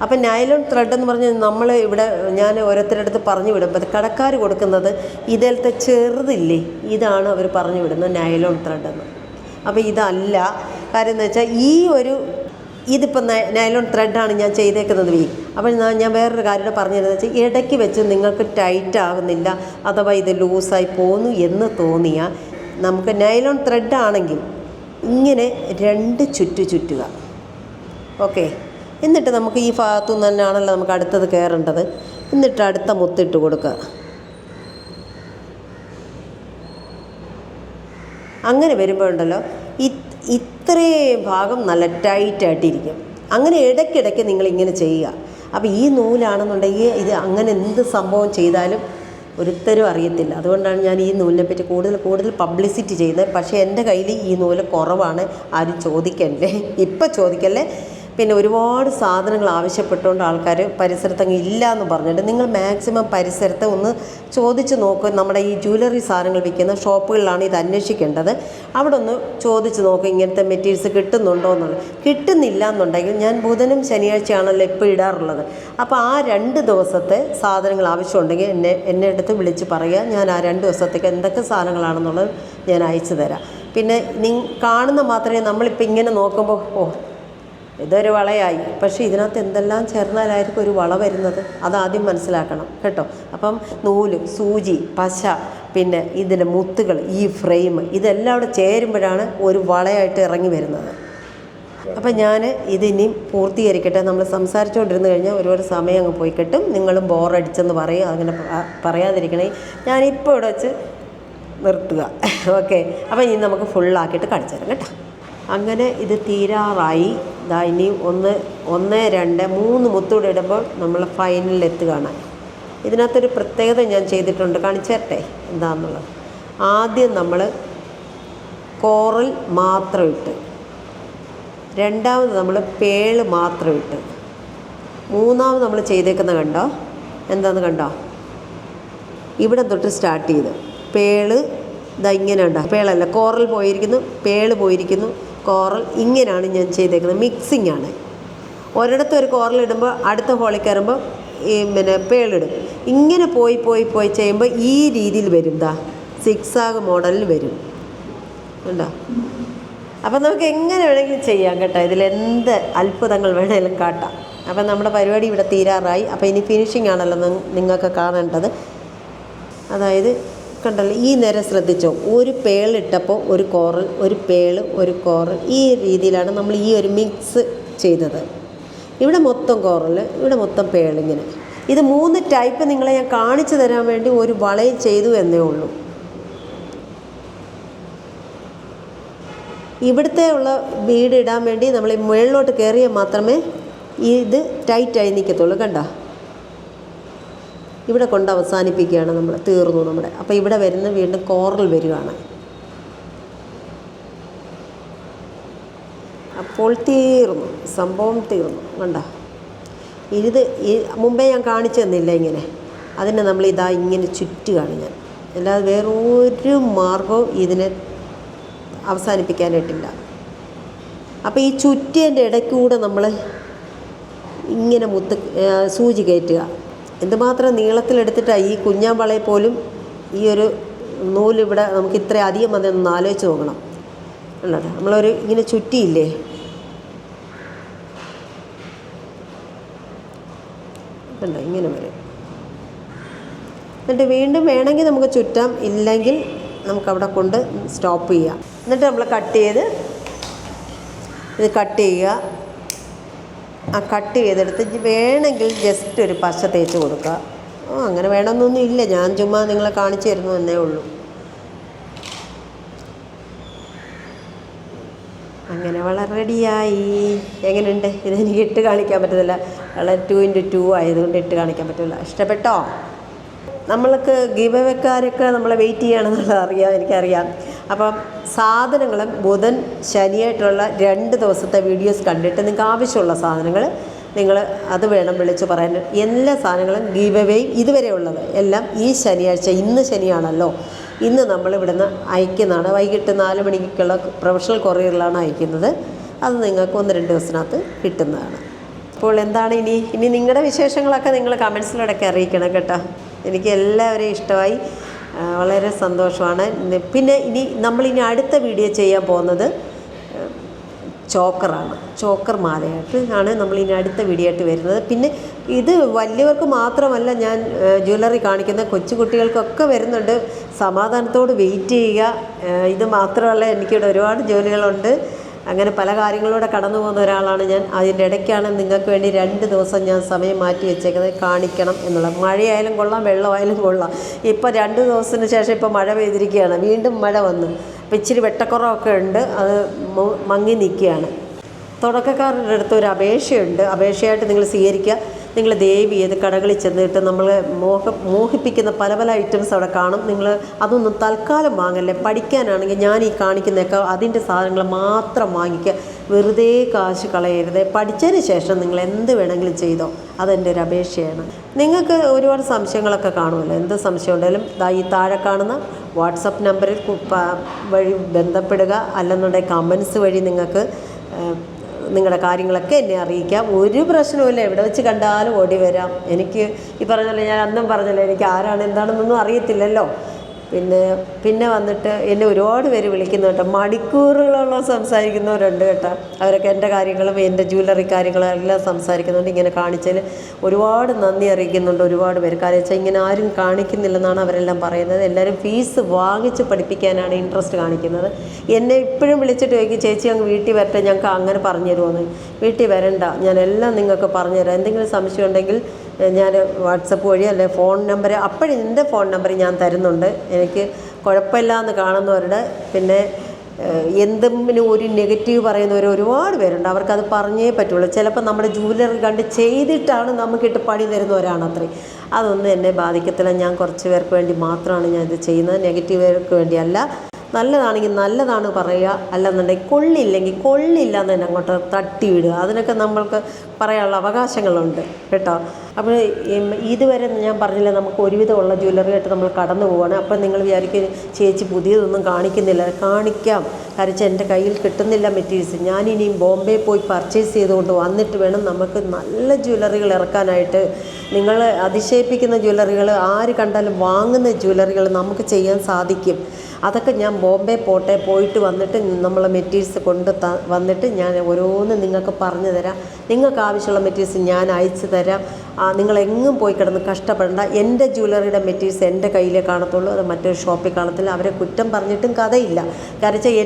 അപ്പം നൈലോൺ ത്രെഡ് എന്ന് പറഞ്ഞാൽ നമ്മൾ ഇവിടെ ഞാൻ ഓരോരുത്തരുടെ അടുത്ത് പറഞ്ഞു വിടുമ്പോൾ കടക്കാർ കൊടുക്കുന്നത് ഇതിലത്തെ ചെറുതില്ലേ, ഇതാണ് അവർ പറഞ്ഞു വിടുന്നത് നൈലോൺ ത്രെഡ് എന്ന്. അപ്പോൾ ഇതല്ല. കാര്യം എന്ന് വെച്ചാൽ ഇതിപ്പോൾ നൈലോൺ ത്രെഡാണ് ഞാൻ ചെയ്തേക്കുന്നത് അപ്പോൾ ഞാൻ വേറൊരു കാര്യം പറഞ്ഞിരുന്നത് വെച്ചാൽ ഇടയ്ക്ക് വെച്ച് നിങ്ങൾക്ക് ടൈറ്റ് ആകുന്നില്ല അഥവാ ഇത് ലൂസായി പോന്നു എന്ന് തോന്നിയാൽ നമുക്ക് നൈലോൺ ത്രെഡ് ആണെങ്കിൽ ഇങ്ങനെ 2 ചുറ്റുക. ഓക്കെ, എന്നിട്ട് നമുക്ക് ഈ ഭാഗത്തു നിന്ന് തന്നെയാണല്ലോ നമുക്ക് അടുത്തത് കയറേണ്ടത്. എന്നിട്ട് അടുത്ത മുത്തിട്ട് കൊടുക്കുക. അങ്ങനെ വരുമ്പോഴുണ്ടല്ലോ ഇത്രയും ഭാഗം നല്ല ടൈറ്റായിട്ടിരിക്കും. അങ്ങനെ ഇടയ്ക്കിടയ്ക്ക് നിങ്ങളിങ്ങനെ ചെയ്യുക. അപ്പോൾ ഈ നൂലാണെന്നുണ്ടെങ്കിൽ ഇത് അങ്ങനെ എന്ത് സംഭവം ചെയ്താലും ഒരുത്തരും അറിയത്തില്ല. അതുകൊണ്ടാണ് ഞാൻ ഈ നൂലിനെ പറ്റി കൂടുതൽ പബ്ലിസിറ്റി ചെയ്യുന്നത്. പക്ഷേ എൻ്റെ കയ്യിൽ ഈ നൂല് കുറവാണ്. ആരും ചോദിക്കല്ലേ, ഇപ്പം ചോദിക്കല്ലേ. പിന്നെ ഒരുപാട് സാധനങ്ങൾ ആവശ്യപ്പെട്ടുകൊണ്ട് ആൾക്കാർ പരിസരത്തങ്ങ് ഇല്ല എന്ന് പറഞ്ഞിട്ട് നിങ്ങൾ മാക്സിമം പരിസരത്ത് ഒന്ന് ചോദിച്ച് നോക്കുക. നമ്മുടെ ഈ ജ്വല്ലറി സാധനങ്ങൾ വിൽക്കുന്ന ഷോപ്പുകളിലാണ് ഇത് അന്വേഷിക്കേണ്ടത്. അവിടെ ഒന്ന് ചോദിച്ച് നോക്കുക ഇങ്ങനത്തെ മെറ്റീരിയൽസ് കിട്ടുന്നുണ്ടോ എന്നുള്ളത്. കിട്ടുന്നില്ല എന്നുണ്ടെങ്കിൽ ഞാൻ ബുധനും ശനിയാഴ്ചയാണല്ലോ ഇപ്പോൾ ഇടാറുള്ളത്. അപ്പോൾ ആ 2 ദിവസത്തെ സാധനങ്ങൾ ആവശ്യമുണ്ടെങ്കിൽ എന്നെ അടുത്ത് വിളിച്ച് പറയുക. ഞാൻ ആ 2 ദിവസത്തേക്ക് എന്തൊക്കെ സാധനങ്ങളാണെന്നുള്ളത് ഞാൻ അയച്ചു തരാം. പിന്നെ കാണുന്ന മാത്രമേ നമ്മളിപ്പോൾ ഇങ്ങനെ നോക്കുമ്പോൾ ഇതൊരു വളയായി, പക്ഷേ ഇതിനകത്ത് എന്തെല്ലാം ചേർന്നാലായിരിക്കും ഒരു വള വരുന്നത്, അതാദ്യം മനസ്സിലാക്കണം കേട്ടോ. അപ്പം നൂല്, സൂചി, പശ, പിന്നെ ഇതിൻ്റെ മുത്തുകൾ, ഈ ഫ്രെയിം, ഇതെല്ലാം അവിടെ ചേരുമ്പോഴാണ് ഒരു വളയായിട്ട് ഇറങ്ങി വരുന്നത്. അപ്പം ഞാൻ ഇതിനി പൂർത്തീകരിക്കട്ടെ. നമ്മൾ സംസാരിച്ചുകൊണ്ടിരുന്ന് കഴിഞ്ഞാൽ ഒരുപാട് സമയം അങ്ങ് പോയി കിട്ടും. നിങ്ങളും ബോറടിച്ചെന്ന് പറയും. അങ്ങനെ പറയാതിരിക്കണേ. ഞാനിപ്പോൾ ഇവിടെ വെച്ച് നിർത്തുക. ഓക്കെ, അപ്പം ഇനി നമുക്ക് ഫുള്ളാക്കിയിട്ട് കാണിച്ചു തരാം കേട്ടോ. അങ്ങനെ ഇത് തീരാറായി. ഇനി 1, 2, 3 മുത്തൂടെ ഇടുമ്പോൾ നമ്മൾ ഫൈനലിൽ എത്തുകയാണ്. ഇതിനകത്തൊരു പ്രത്യേകത ഞാൻ ചെയ്തിട്ടുണ്ട്, കാണിച്ചു തരട്ടെ എന്താണെന്നുള്ളത്. ആദ്യം നമ്മൾ കോറൽ മാത്രം ഇട്ട്, രണ്ടാമത് നമ്മൾ പേള് മാത്രം ഇട്ട്, മൂന്നാമത് നമ്മൾ ചെയ്തേക്കുന്ന കണ്ടോ എന്താണെന്ന് കണ്ടോ, ഇവിടെ തൊട്ട് സ്റ്റാർട്ട് ചെയ്ത് പേള് ഇങ്ങനെ ഉണ്ടോ, പേളല്ല കോറൽ പോയിരിക്കുന്നു, പേള് പോയിരിക്കുന്നു, കോറൽ, ഇങ്ങനെയാണ് ഞാൻ ചെയ്തേക്കുന്നത്. മിക്സിംഗ് ആണ്. ഒരിടത്ത് ഒരു കോറൽ ഇടുമ്പോൾ അടുത്ത ഹോളിൽ കയറുമ്പോൾ പിന്നെ പേളിടും. ഇങ്ങനെ പോയി ചെയ്യുമ്പോൾ ഈ രീതിയിൽ വരും. സിക്സാഗ് മോഡലിൽ വരും. ഉണ്ടോ? അപ്പം നമുക്ക് എങ്ങനെ വേണമെങ്കിലും ചെയ്യാം കേട്ടോ. ഇതിലെന്ത് അത്ഭുതങ്ങൾ വേണമെങ്കിലും കാട്ടാം. അപ്പം നമ്മുടെ പരിപാടി ഇവിടെ തീരാറായി. അപ്പോൾ ഇനി ഫിനിഷിംഗ് ആണല്ലോ നിങ്ങൾക്ക് കാണേണ്ടത്. അതായത് കണ്ടല്ലോ, ഈ നേരം ശ്രദ്ധിച്ചോ, ഒരു പേളിട്ടപ്പോൾ ഒരു കോറൽ, ഒരു പേള്, ഒരു കോറൽ, ഈ രീതിയിലാണ് നമ്മൾ ഈ ഒരു മിക്സ് ചെയ്തത്. ഇവിടെ മൊത്തം കോറൽ, ഇവിടെ മൊത്തം പേളിങ്ങനെ. ഇത് 3 ടൈപ്പ് നിങ്ങളെ ഞാൻ കാണിച്ചു തരാൻ വേണ്ടി ഒരു വളയിൽ ചെയ്തു എന്നേ ഉള്ളൂ. ഇവിടുത്തെ ഉള്ള ബീഡ് ഇടാൻ വേണ്ടി നമ്മൾ മുകളിലോട്ട് കയറിയാൽ മാത്രമേ ഇത് ടൈറ്റായി നിൽക്കത്തുള്ളൂ. കണ്ടോ, ഇവിടെ കൊണ്ട് അവസാനിപ്പിക്കുകയാണ് നമ്മൾ, തീർന്നു നമ്മുടെ. അപ്പോൾ ഇവിടെ വരുന്ന വീണ്ടും കോറൽ വരികയാണ്. അപ്പോൾ തീർന്നു, സംഭവം തീർന്നു. കണ്ടോ, ഇത് മുമ്പേ ഞാൻ കാണിച്ചു തന്നില്ല ഇങ്ങനെ. അതിനെ നമ്മൾ ഇങ്ങനെ ചുറ്റുകയാണ് ഞാൻ. അല്ലാതെ വേറൊരു മാർഗവും ഇതിനെ അവസാനിപ്പിക്കാനായിട്ടില്ല. അപ്പോൾ ഈ ചുറ്റിയൻ്റെ ഇടയ്ക്കൂടെ നമ്മൾ ഇങ്ങനെ സൂചി കയറ്റുക. എന്തുമാത്രം നീളത്തിലെടുത്തിട്ടാണ് ഈ കുഞ്ഞാമ്പളയിൽ പോലും ഈ ഒരു നൂലിവിടെ നമുക്ക് ഇത്ര അധികം വന്നതൊന്ന് ആലോചിച്ച് നോക്കണം. അല്ലാതെ നമ്മളൊരു ഇങ്ങനെ ചുറ്റിയില്ലേ, കണ്ടോ, ഇങ്ങനെ വരും. എന്നിട്ട് വീണ്ടും വേണമെങ്കിൽ നമുക്ക് ചുറ്റാം, ഇല്ലെങ്കിൽ നമുക്കവിടെ കൊണ്ട് സ്റ്റോപ്പ് ചെയ്യാം. എന്നിട്ട് നമ്മൾ ഇത് കട്ട് ചെയ്യുക. ആ കട്ട് ചെയ്തെടുത്ത് വേണമെങ്കിൽ ജസ്റ്റ് ഒരു പശ തേച്ച് കൊടുക്കുക. അങ്ങനെ വേണമെന്നൊന്നും ഇല്ല, ഞാൻ ചുമ്മാ നിങ്ങളെ കാണിച്ചു തരുന്നു എന്നേ ഉള്ളൂ. അങ്ങനെ വളരെ റെഡിയായി. എങ്ങനെയുണ്ട്? ഇതെനിക്ക് ഇട്ട് കാണിക്കാൻ പറ്റത്തില്ല, വളരെ 2x2 ആയതുകൊണ്ട് ഇട്ട് കാണിക്കാൻ പറ്റില്ല. ഇഷ്ടപ്പെട്ടോ? നമ്മൾക്ക് ഗിവ് അവേക്കാരൊക്കെ നമ്മളെ വെയിറ്റ് ചെയ്യുകയാണെന്നുള്ളത് എനിക്കറിയാം. അപ്പം സാധനങ്ങളും ബുധൻ ശനിയായിട്ടുള്ള 2 ദിവസത്തെ വീഡിയോസ് കണ്ടിട്ട് നിങ്ങൾക്ക് ആവശ്യമുള്ള സാധനങ്ങൾ നിങ്ങൾ അത് വേണം വിളിച്ച് പറയാൻ. എല്ലാ സാധനങ്ങളും ഗീവ് അവേയും ഇതുവരെ ഉള്ളത് എല്ലാം ഈ ശനിയാഴ്ച, ഇന്ന് ശനിയാണല്ലോ, ഇന്ന് നമ്മൾ ഇവിടുന്ന് അയക്കുന്നതാണ്. വൈകിട്ട് 4 മണിക്കുള്ള പ്രൊഫഷണൽ കൊറിയറിലാണ് അയക്കുന്നത്. അത് നിങ്ങൾക്ക് 1-2 ദിവസത്തിനകത്ത് കിട്ടുന്നതാണ്. അപ്പോൾ എന്താണ് ഇനി നിങ്ങളുടെ വിശേഷങ്ങളൊക്കെ നിങ്ങൾ കമൻസിലൂടെയൊക്കെ അറിയിക്കണം കേട്ടോ. എനിക്ക് എല്ലാവരെയും ഇഷ്ടമായി, വളരെ സന്തോഷമാണ്. പിന്നെ നമ്മളിനി അടുത്ത വീഡിയോ ചെയ്യാൻ പോകുന്നത് ചോക്കറാണ്. ചോക്കർ മാലയായിട്ട് ആണ് നമ്മളിനി അടുത്ത വീഡിയോ ആയിട്ട് വരുന്നത്. പിന്നെ ഇത് വലിയവർക്ക് മാത്രമല്ല ഞാൻ ജ്വല്ലറി കാണിക്കുന്ന, കൊച്ചുകുട്ടികൾക്കൊക്കെ വരുന്നുണ്ട്. സമാധാനത്തോട് വെയിറ്റ് ചെയ്യുക. ഇത് മാത്രമല്ല, എനിക്കിവിടെ ഒരുപാട് ജോലികളുണ്ട്. അങ്ങനെ പല കാര്യങ്ങളിലൂടെ കടന്നു പോകുന്ന ഒരാളാണ് ഞാൻ. അതിൻ്റെ ഇടയ്ക്കാണ് നിങ്ങൾക്ക് വേണ്ടി 2 ദിവസം ഞാൻ സമയം മാറ്റി വെച്ചേക്കുന്നത്, കാണിക്കണം എന്നുള്ളത്. മഴയായാലും കൊള്ളാം, വെള്ളമായാലും കൊള്ളാം. ഇപ്പോൾ 2 ദിവസത്തിന് ശേഷം ഇപ്പോൾ മഴ പെയ്തിരിക്കുകയാണ്, വീണ്ടും മഴ വന്നു. അപ്പോൾ ഇച്ചിരി വെട്ടക്കുറവൊക്കെ ഉണ്ട്, അത് മങ്ങി നിൽക്കുകയാണ്. തുടക്കക്കാരുടെ അടുത്ത് ഒരു അപേക്ഷയുണ്ട്, അപേക്ഷയായിട്ട് നിങ്ങൾ സ്വീകരിക്കുക. നിങ്ങൾ ദയവ് ചെയ്ത് കടകളിൽ ചെന്നിട്ട് നമ്മൾ മോഹിപ്പിക്കുന്ന പല ഐറ്റംസ് അവിടെ കാണും. നിങ്ങൾ അതൊന്നും തൽക്കാലം വാങ്ങല്ലേ. പഠിക്കാനാണെങ്കിൽ ഞാൻ ഈ കാണിക്കുന്നതൊക്കെ അതിൻ്റെ സാധനങ്ങൾ മാത്രം വാങ്ങിക്കുക. വെറുതെ കാശ് കളയരുത്. പഠിച്ചതിന് ശേഷം നിങ്ങൾ എന്ത് വേണമെങ്കിലും ചെയ്തോ, അതെൻ്റെ ഒരു അപേക്ഷയാണ്. നിങ്ങൾക്ക് ഒരുപാട് സംശയങ്ങളൊക്കെ കാണുമല്ലോ. എന്ത് സംശയം ഉണ്ടെങ്കിലും ഈ താഴെ കാണുന്ന വാട്സപ്പ് നമ്പറിൽ വഴി ബന്ധപ്പെടുക. അല്ലെന്നുണ്ടെങ്കിൽ കമൻസ് വഴി നിങ്ങൾക്ക് നിങ്ങളുടെ കാര്യങ്ങളൊക്കെ എന്നെ അറിയിക്കാം. ഒരു പ്രശ്നവുമില്ല. എവിടെ വെച്ച് കണ്ടാലും ഓടി വരാം. എനിക്ക് ഈ പറഞ്ഞല്ലോ, ഞാൻ അന്നും പറഞ്ഞല്ലോ, എനിക്ക് ആരാണ് എന്താണെന്നൊന്നും അറിയത്തില്ലല്ലോ. പിന്നെ വന്നിട്ട് എന്നെ ഒരുപാട് പേര് വിളിക്കുന്നു കേട്ടോ. മണിക്കൂറുകളോളം സംസാരിക്കുന്നവരുണ്ട് കേട്ടോ. അവരൊക്കെ എൻ്റെ കാര്യങ്ങളും എൻ്റെ ജ്വല്ലറി കാര്യങ്ങളും എല്ലാം സംസാരിക്കുന്നുണ്ട്. ഇങ്ങനെ കാണിച്ചതിൽ ഒരുപാട് നന്ദി അറിയിക്കുന്നുണ്ട് ഒരുപാട് പേര്. കാര്യം വെച്ചാൽ ഇങ്ങനെ ആരും കാണിക്കുന്നില്ലെന്നാണ് അവരെല്ലാം പറയുന്നത്. എല്ലാവരും ഫീസ് വാങ്ങിച്ച് പഠിപ്പിക്കാനാണ് ഇൻട്രസ്റ്റ് കാണിക്കുന്നത്. എന്നെ ഇപ്പോഴും വിളിച്ചിട്ട് ചോദിക്കും, ചേച്ചി അങ്ങ് വീട്ടിൽ വരട്ടെ, ഞങ്ങൾക്ക് അങ്ങനെ പറഞ്ഞു തരുമോയെന്ന്. വീട്ടിൽ വരണ്ട, ഞാനെല്ലാം നിങ്ങൾക്ക് പറഞ്ഞു തരാം. എന്തെങ്കിലും സംശയം ഉണ്ടെങ്കിൽ ഞാൻ വാട്സപ്പ് വഴി അല്ലെ ഫോൺ നമ്പർ, അപ്പോഴും എൻ്റെ ഫോൺ നമ്പർ ഞാൻ തരുന്നുണ്ട്. എനിക്ക് കുഴപ്പമില്ല എന്ന് കാണുന്നവരുടെ, പിന്നെ എന്തെങ്കിലും ഒരു നെഗറ്റീവ് പറയുന്നവർ ഒരുപാട് പേരുണ്ട്. അവർക്കത് പറഞ്ഞേ പറ്റുള്ളൂ. ചിലപ്പോൾ നമ്മുടെ ജ്വല്ലറി കണ്ട് ചെയ്തിട്ടാണ് നമുക്കിട്ട് പണി തരുന്നവരാണ് അത്രയും. അതൊന്നും എന്നെ ബാധിക്കത്തില്ല. ഞാൻ കുറച്ച് പേർക്ക് വേണ്ടി മാത്രമാണ് ഞാനിത് ചെയ്യുന്നത്, നെഗറ്റീവുകാർക്ക് വേണ്ടിയല്ല. നല്ലതാണെങ്കിൽ നല്ലതാണ് പറയുക, അല്ലെന്നുണ്ടെങ്കിൽ കൊള്ളില്ല എന്ന് തന്നെ അങ്ങോട്ട് തട്ടി വിടുക. അതിനൊക്കെ നമ്മൾക്ക് പറയാനുള്ള അവകാശങ്ങളുണ്ട് കേട്ടോ. അപ്പോൾ ഇതുവരെ ഞാൻ പറഞ്ഞില്ല, നമുക്ക് ഒരുവിധമുള്ള ജ്വല്ലറി ആയിട്ട് നമ്മൾ കടന്നു പോവുകയാണ്. അപ്പം നിങ്ങൾ വിചാരിക്കും ചേച്ചി പുതിയതൊന്നും കാണിക്കുന്നില്ല. കാണിക്കാം. കാരണം എൻ്റെ കയ്യിൽ കിട്ടുന്നില്ല മെറ്റീരിയൽസ്. ഞാനിനിയും ബോംബെ പോയി പർച്ചേസ് ചെയ്തുകൊണ്ട് വന്നിട്ട് വേണം നമുക്ക് നല്ല ജ്വല്ലറികൾ ഇറക്കാനായിട്ട്. നിങ്ങൾ അതിശയിപ്പിക്കുന്ന ജ്വല്ലറികൾ, ആര് കണ്ടാലും വാങ്ങുന്ന ജ്വല്ലറികൾ നമുക്ക് ചെയ്യാൻ സാധിക്കും. അതൊക്കെ ഞാൻ ബോംബെ പോയിട്ട് വന്നിട്ട് നമ്മൾ മെറ്റീരിയൽസ് വന്നിട്ട് ഞാൻ ഓരോന്ന് നിങ്ങൾക്ക് പറഞ്ഞു തരാം. നിങ്ങൾക്ക് ആവശ്യമുള്ള മെറ്റീരിയൽസ് ഞാൻ അയച്ചു തരാം. നിങ്ങളെങ്ങും പോയി കിടന്ന് കഷ്ടപ്പെടേണ്ട. എൻ്റെ ജ്വല്ലറിയുടെ മെറ്റീരിയൽസ് എൻ്റെ കയ്യിലേ കാണത്തുള്ളൂ, അത് മറ്റൊരു ഷോപ്പിൽ കാണത്തില്ല. അവരെ കുറ്റം പറഞ്ഞിട്ടും കഥയില്ല. കാരണം വെച്ചാൽ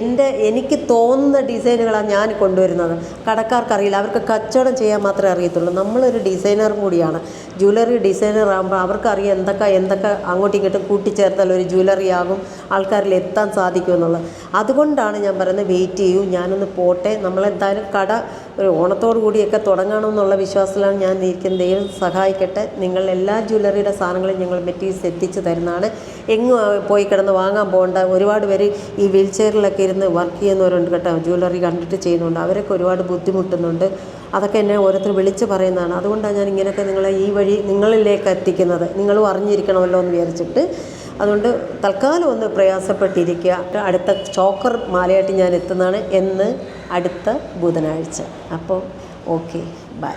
എനിക്ക് തോന്നുന്ന ഡിസൈനുകളാണ് ഞാൻ കൊണ്ടുവരുന്നത്. കടക്കാർക്കറിയില്ല, അവർക്ക് കച്ചവടം ചെയ്യാൻ മാത്രമേ അറിയത്തുള്ളൂ. നമ്മളൊരു ഡിസൈനറും കൂടിയാണ്. ജ്വല്ലറി ഡിസൈനർ ആകുമ്പോൾ അവർക്കറിയാം എന്തൊക്കെ അങ്ങോട്ടും ഇങ്ങോട്ടും കൂട്ടിച്ചേർത്താൽ ഒരു ജ്വല്ലറി ആകും, ആൾക്കാരിൽ എത്താൻ സാധിക്കുമെന്നുള്ളത്. അതുകൊണ്ടാണ് ഞാൻ പറയുന്നത്, വെയിറ്റ് ചെയ്യൂ, ഞാനൊന്ന് പോട്ടെ. നമ്മളെന്തായാലും കട ഒരു ഓണത്തോടു കൂടിയൊക്കെ തുടങ്ങണമെന്നുള്ള വിശ്വാസത്തിലാണ് ഞാൻ ഇരിക്കുന്നത്. ദൈവം സഹായിക്കട്ടെ. നിങ്ങൾ എല്ലാ ജ്വല്ലറിയുടെ സാധനങ്ങളും ഞങ്ങൾ മെറ്റീരിയൽസ് എത്തിച്ചു തരുന്നതാണ്. എങ്ങും പോയി കിടന്ന് വാങ്ങാൻ പോകേണ്ട. ഒരുപാട് പേര് ഈ വീൽ ചെയറിലൊക്കെ ഇരുന്ന് വർക്ക് ചെയ്യുന്നവരുണ്ട് കേട്ടോ, ജ്വല്ലറി കണ്ടിട്ട് ചെയ്യുന്നുണ്ട്. അവരൊക്കെ ഒരുപാട് ബുദ്ധിമുട്ടുന്നുണ്ട്. അതൊക്കെ എന്നെ ഓരോരുത്തർ വിളിച്ച് പറയുന്നതാണ്. അതുകൊണ്ടാണ് ഞാൻ ഇങ്ങനെയൊക്കെ നിങ്ങളെ ഈ വഴി നിങ്ങളിലേക്ക് എത്തിക്കുന്നത്. നിങ്ങളും അറിഞ്ഞിരിക്കണമല്ലോ എന്ന് വിചാരിച്ചിട്ട്. അതുകൊണ്ട് തൽക്കാലം ഒന്ന് പ്രയാസപ്പെട്ടിരിക്കുക. അടുത്ത ചോക്കർ മാലയായിട്ട് ഞാൻ എത്തുന്നതാണ് അടുത്ത ബുധനാഴ്ച. അപ്പോൾ ഓക്കെ, ബൈ.